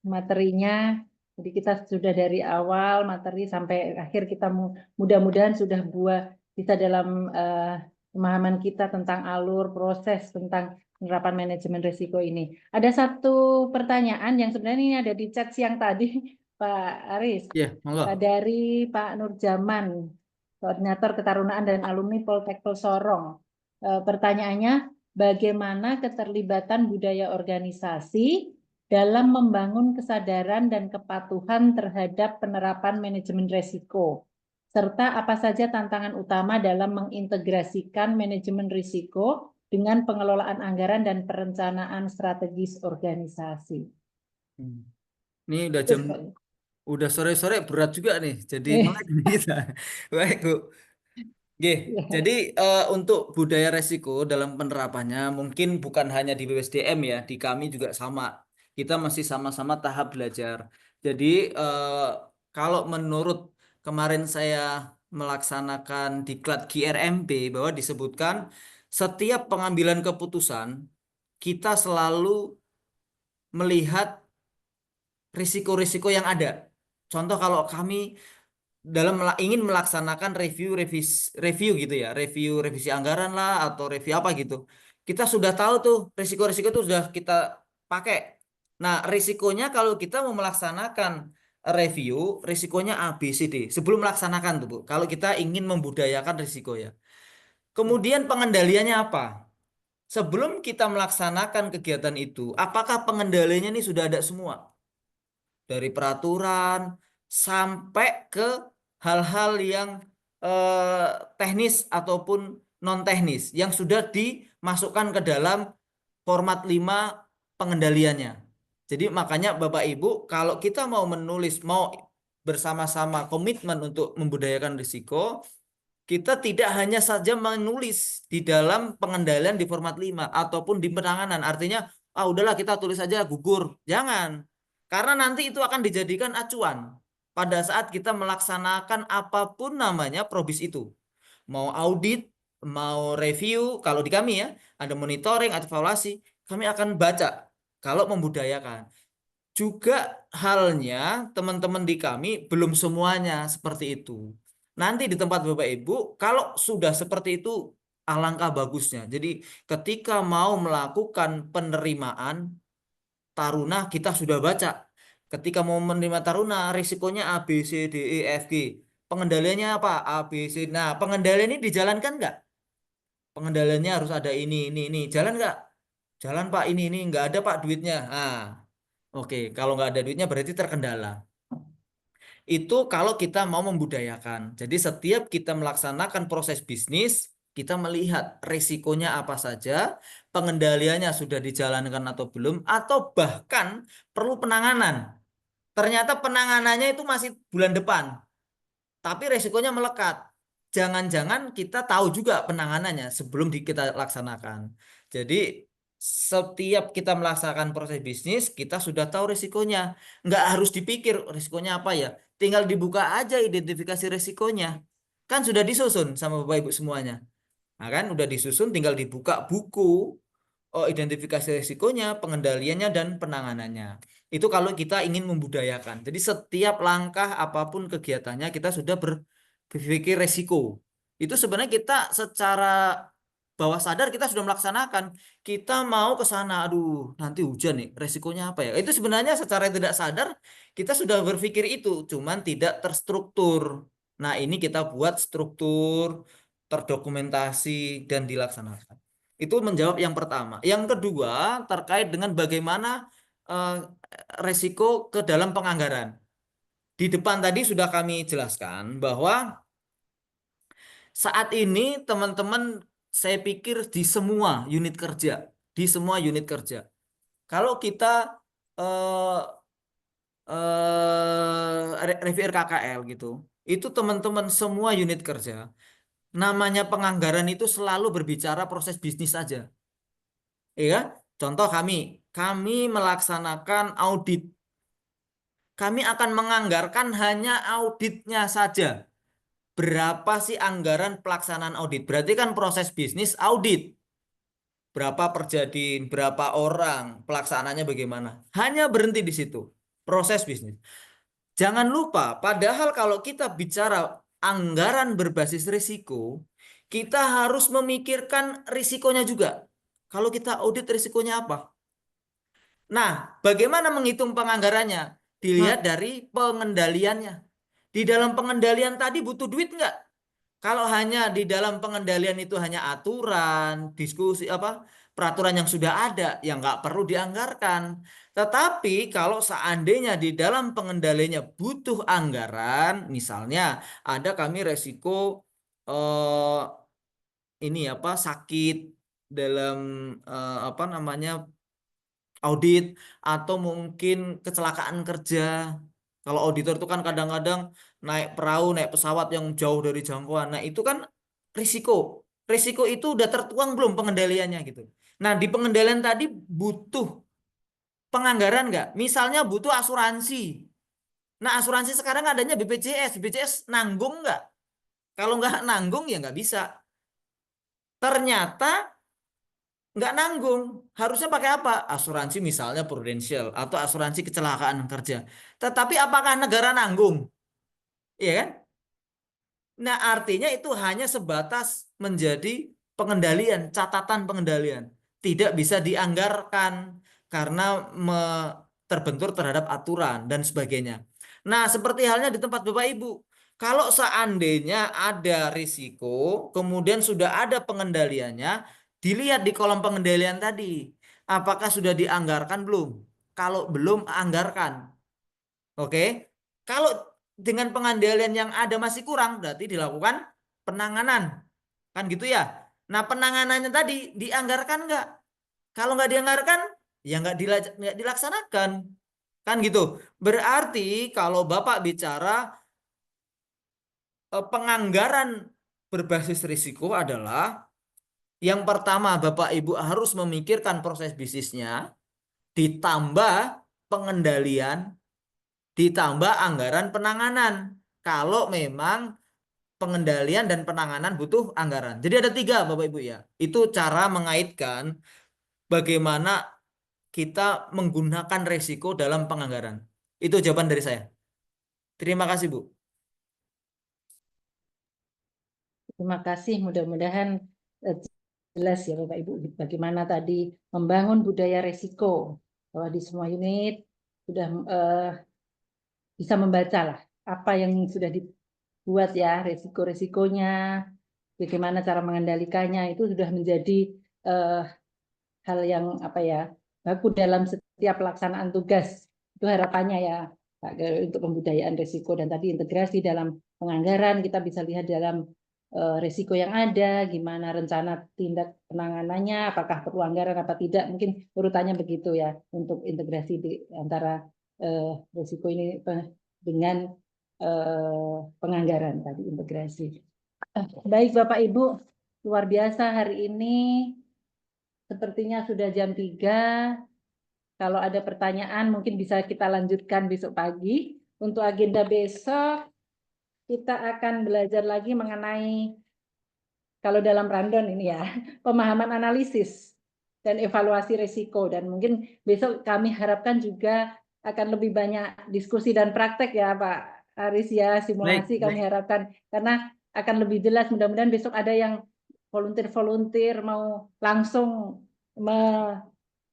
materinya. Jadi kita sudah dari awal materi sampai akhir kita mudah-mudahan sudah bisa dalam pemahaman kita tentang alur proses tentang penerapan manajemen risiko ini. Ada satu pertanyaan yang sebenarnya ini ada di chat siang tadi Pak Aris. Ya, monggo. Dari Pak Nurjaman, Koordinator Ketarunaan dan Alumni Poltekkes Sorong. Pertanyaannya, bagaimana keterlibatan budaya organisasi dalam membangun kesadaran dan kepatuhan terhadap penerapan manajemen risiko, serta apa saja tantangan utama dalam mengintegrasikan manajemen risiko dengan pengelolaan anggaran dan perencanaan strategis organisasi. Ini udah Terus, jam, Pak. udah sore-sore berat juga nih. Jadi melek nih kita. Baik, Bu. Oke, Ya. jadi untuk budaya resiko dalam penerapannya mungkin bukan hanya di BPSDM ya, di kami juga sama. Kita masih sama-sama tahap belajar. Jadi kalau menurut kemarin saya melaksanakan diklat GRMP bahwa disebutkan setiap pengambilan keputusan kita selalu melihat risiko-risiko yang ada. Contoh kalau kami dalam ingin melaksanakan review gitu ya, revisi anggaran lah atau review apa gitu. Kita sudah tahu tuh risiko-risiko itu sudah kita pakai. Nah, risikonya kalau kita mau melaksanakan review, risikonya A, B, C, D. Sebelum melaksanakan tuh, Bu. Kalau kita ingin membudayakan risiko ya. Kemudian pengendaliannya apa? Sebelum kita melaksanakan kegiatan itu, apakah pengendaliannya ini sudah ada semua? Dari peraturan sampai ke hal-hal yang teknis ataupun non teknis yang sudah dimasukkan ke dalam format 5 pengendaliannya. Jadi makanya Bapak Ibu kalau kita mau menulis, mau bersama-sama komitmen untuk membudayakan risiko, kita tidak hanya saja menulis di dalam pengendalian di format 5 ataupun di penanganan. Artinya, udahlah kita tulis aja gugur. Jangan. Karena nanti itu akan dijadikan acuan pada saat kita melaksanakan apapun namanya probis itu. Mau audit, mau review, kalau di kami ya, ada monitoring atau evaluasi, kami akan baca kalau membudayakan. Juga halnya teman-teman di kami belum semuanya seperti itu. Nanti di tempat Bapak Ibu, kalau sudah seperti itu, alangkah bagusnya. Jadi ketika mau melakukan penerimaan taruna, kita sudah baca. Ketika mau menerima taruna, risikonya A, B, C, D, E, F, G. Pengendaliannya apa? A, B, C. Nah, pengendalian ini dijalankan nggak? Pengendaliannya harus ada ini. Jalan nggak? Jalan Pak, ini. Nggak ada Pak duitnya. Oke, kalau nggak ada duitnya berarti terkendala. Itu kalau kita mau membudayakan. Jadi setiap kita melaksanakan proses bisnis, kita melihat risikonya apa saja, pengendaliannya sudah dijalankan atau belum, atau bahkan perlu penanganan. Ternyata penanganannya itu masih bulan depan, tapi risikonya melekat. Jangan-jangan kita tahu juga penanganannya sebelum kita laksanakan. Jadi setiap kita melaksanakan proses bisnis, kita sudah tahu risikonya. Nggak harus dipikir risikonya apa ya. Tinggal dibuka aja identifikasi risikonya. Kan sudah disusun sama Bapak Ibu semuanya. Nah kan udah disusun, tinggal dibuka buku identifikasi risikonya, pengendaliannya, dan penanganannya. Itu kalau kita ingin membudayakan. Jadi setiap langkah apapun kegiatannya kita sudah berpikir risiko. Itu sebenarnya kita secara bawah sadar kita sudah melaksanakan. Kita mau ke sana, aduh nanti hujan nih, resikonya apa ya? Itu sebenarnya secara tidak sadar kita sudah berpikir itu, cuman tidak terstruktur. Nah ini kita buat struktur, terdokumentasi, dan dilaksanakan. Itu menjawab yang pertama. Yang kedua terkait dengan bagaimana resiko ke dalam penganggaran. Di depan tadi sudah kami jelaskan bahwa saat ini teman-teman saya pikir di semua unit kerja, kalau kita review RKKL gitu, itu teman-teman semua unit kerja, namanya penganggaran itu selalu berbicara proses bisnis saja. Ya, contoh kami melaksanakan audit. Kami akan menganggarkan hanya auditnya saja. Berapa sih anggaran pelaksanaan audit? Berarti kan proses bisnis audit. Berapa perjadian, berapa orang, pelaksanaannya bagaimana? Hanya berhenti di situ. Proses bisnis. Jangan lupa, padahal kalau kita bicara anggaran berbasis risiko, kita harus memikirkan risikonya juga. Kalau kita audit risikonya apa? Nah, bagaimana menghitung penganggarannya? Dilihat dari pengendaliannya. Di dalam pengendalian tadi butuh duit nggak? Kalau hanya di dalam pengendalian itu hanya aturan, diskusi peraturan yang sudah ada yang nggak perlu dianggarkan. Tetapi kalau seandainya di dalam pengendaliannya butuh anggaran, misalnya ada kami resiko ini apa sakit dalam apa namanya audit atau mungkin kecelakaan kerja. Kalau auditor itu kan kadang-kadang naik perahu, naik pesawat yang jauh dari jangkauan. Nah, itu kan risiko. Risiko itu udah tertuang belum pengendaliannya gitu. Nah, di pengendalian tadi butuh penganggaran nggak? Misalnya butuh asuransi. Nah, asuransi sekarang adanya BPJS. BPJS nanggung nggak? Kalau nggak nanggung ya nggak bisa. Ternyata nggak nanggung. Harusnya pakai apa? Asuransi misalnya prudensial atau asuransi kecelakaan kerja. Tetapi apakah negara nanggung? Iya kan? Nah, artinya itu hanya sebatas menjadi pengendalian, catatan pengendalian. Tidak bisa dianggarkan karena terbentur terhadap aturan dan sebagainya. Nah, seperti halnya di tempat Bapak Ibu. Kalau seandainya ada risiko, kemudian sudah ada pengendaliannya, dilihat di kolom pengendalian tadi. Apakah sudah dianggarkan belum? Kalau belum, anggarkan. Oke. Kalau dengan pengendalian yang ada masih kurang, berarti dilakukan penanganan. Kan gitu ya. Nah, penanganannya tadi dianggarkan nggak? Kalau nggak dianggarkan, ya nggak dilaksanakan. Kan gitu. Berarti kalau Bapak bicara penganggaran berbasis risiko adalah yang pertama Bapak Ibu harus memikirkan proses bisnisnya, ditambah pengendalian, ditambah anggaran penanganan. Kalau memang pengendalian dan penanganan butuh anggaran. Jadi ada 3 Bapak Ibu ya. Itu cara mengaitkan bagaimana kita menggunakan resiko dalam penganggaran. Itu jawaban dari saya. Terima kasih Bu. Terima kasih, mudah-mudahan jelas ya Bapak Ibu bagaimana tadi membangun budaya resiko bahwa di semua unit sudah bisa membaca lah apa yang sudah dibuat ya resiko-resikonya, bagaimana cara mengendalikannya itu sudah menjadi hal yang apa ya baku dalam setiap pelaksanaan tugas. Itu harapannya ya Pak, untuk pembudayaan resiko dan tadi integrasi dalam penganggaran kita bisa lihat dalam resiko yang ada, gimana rencana tindak penanganannya, apakah perlu anggaran apa tidak, mungkin urutannya begitu ya untuk integrasi di antara resiko ini dengan penganggaran tadi integrasi. Baik Bapak Ibu, luar biasa hari ini. Sepertinya sudah jam 3. Kalau ada pertanyaan mungkin bisa kita lanjutkan besok pagi. Untuk agenda besok kita akan belajar lagi mengenai kalau dalam rundown ini ya, pemahaman analisis dan evaluasi risiko. Dan mungkin besok kami harapkan juga akan lebih banyak diskusi dan praktek ya Pak Aris ya, simulasi kami harapkan. Karena akan lebih jelas, mudah-mudahan besok ada yang volunteer mau langsung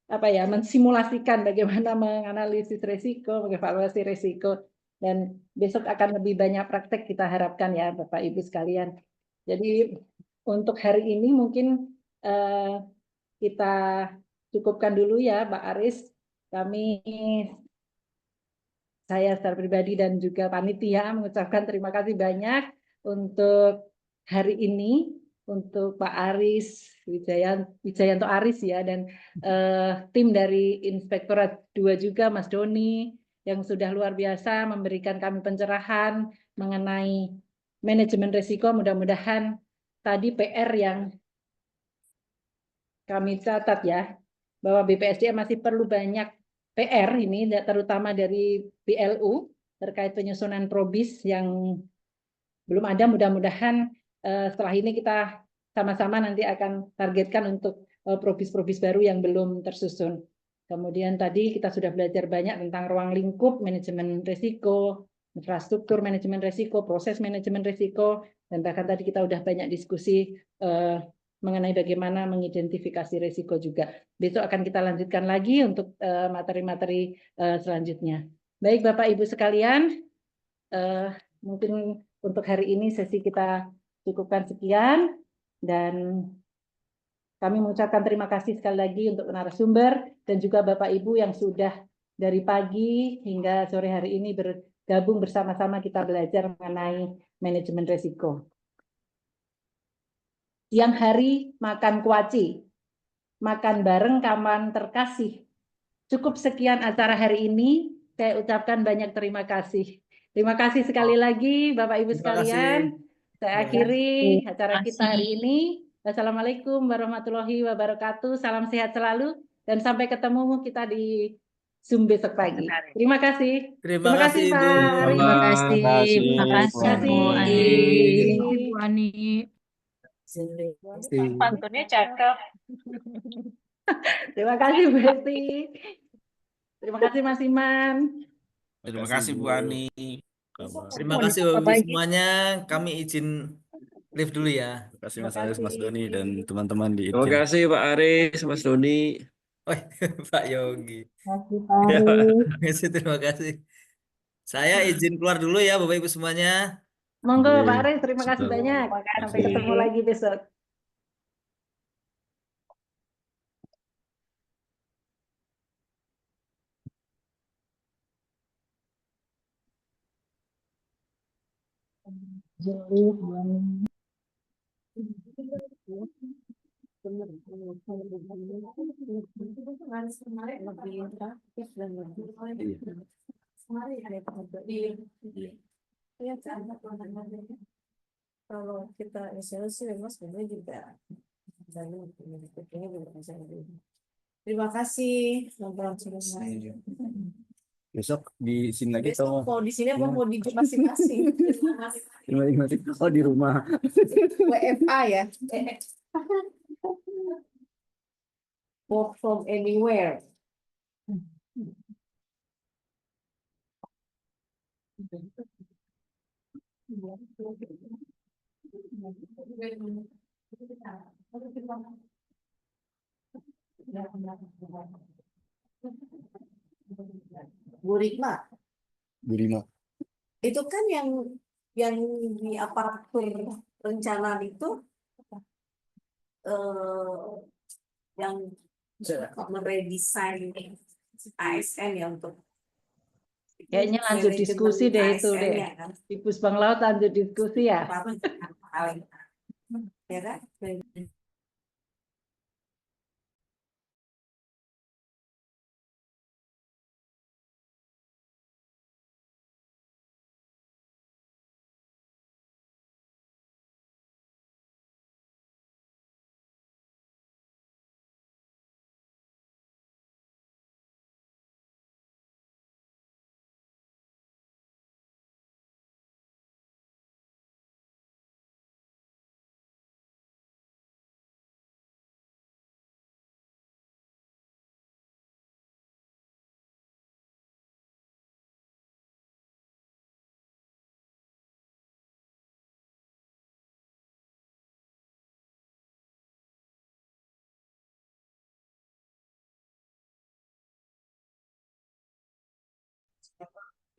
mensimulasikan bagaimana menganalisis risiko, mengevaluasi risiko. Dan besok akan lebih banyak praktek kita harapkan ya Bapak Ibu sekalian. Jadi untuk hari ini mungkin kita cukupkan dulu ya Pak Aris. Saya secara pribadi dan juga panitia mengucapkan terima kasih banyak untuk hari ini, untuk Pak Aris, Wijayanto Aris ya, dan tim dari Inspektorat 2 juga, Mas Doni, yang sudah luar biasa memberikan kami pencerahan mengenai manajemen risiko. Mudah-mudahan tadi PR yang kami catat ya, bahwa BPSDM masih perlu banyak PR ini, terutama dari BLU terkait penyusunan probis yang belum ada. Mudah-mudahan setelah ini kita sama-sama nanti akan targetkan untuk probis-probis baru yang belum tersusun. Kemudian tadi kita sudah belajar banyak tentang ruang lingkup manajemen risiko, infrastruktur manajemen risiko, proses manajemen risiko, dan bahkan tadi kita sudah banyak diskusi mengenai bagaimana mengidentifikasi risiko juga. Besok akan kita lanjutkan lagi untuk materi-materi selanjutnya. Baik Bapak Ibu sekalian, mungkin untuk hari ini sesi kita cukupkan sekian, dan Kami mengucapkan terima kasih sekali lagi untuk narasumber dan juga Bapak Ibu yang sudah dari pagi hingga sore hari ini bergabung bersama-sama kita belajar mengenai manajemen risiko. Siang hari makan kuaci, makan bareng kawan terkasih. Cukup sekian acara hari ini. Saya ucapkan banyak terima kasih. Terima kasih sekali lagi Bapak Ibu Terima sekalian. Saya akhiri acara Terima kita hari ini. Wassalamualaikum warahmatullahi wabarakatuh. Salam sehat selalu dan sampai ketemu kita di Zoom besok pagi. Terima kasih. Terima kasih, Pak Bu. Ari. Terima kasih, terima kasih Bu Ani. Terima Terima kasih Bu Ani. Pantunnya cakep. Terima kasih Bu Esti. Terima kasih Mas Iman. Terima kasih Bu Ani. Terima kasih Bapak Ibu semuanya. Kami izin live dulu ya. Terima kasih Mas Aris, Mas Doni, dan teman-teman di Terima ITIN. kasih Pak Aris, Mas Doni. Oh, Pak Yogi. Ya, Terima kasih. Saya izin keluar dulu ya Bapak Ibu semuanya. Monggo Oke. Pak Aris, terima kasih Sudah. banyak. Sampai Oke. ketemu lagi besok. Kalau kita misalnya sih memang sebenarnya juga terima kasih teman-teman semua. Besok di sini lagi Besok atau mau di sini apa mau di masing-masing? masing-masing? Oh, di rumah. WFA ya. Work from anywhere. Bu Rikma, Bu Rima. itu kan yang di aparatur rencana itu yang meredesain ASN ya untuk Kayaknya lanjut diskusi deh itu deh. ASN-nya kan. Di Pusbang Laut lanjut diskusi ya. Ya kan?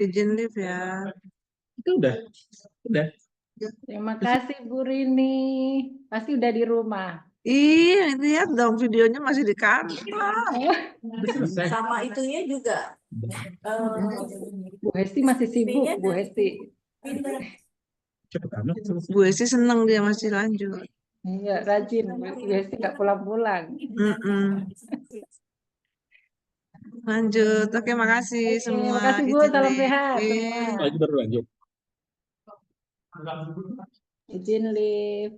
Izin live ya. Itu udah. Terima kasih Bu Rini. Pasti udah di rumah. Iya, lihat dong videonya masih di kantor. Sama itunya juga. Bu Hesti masih sibuk, Bu Hesti. Bu Esi seneng dia masih lanjut. Iya, rajin. Bu Hesti nggak pulang-pulang. Mm-mm. Lanjut. Oke, makasih Oke, semua. makasih Bu, Izin salam live. sehat Iya. semua. Baru lanjut. Izin live.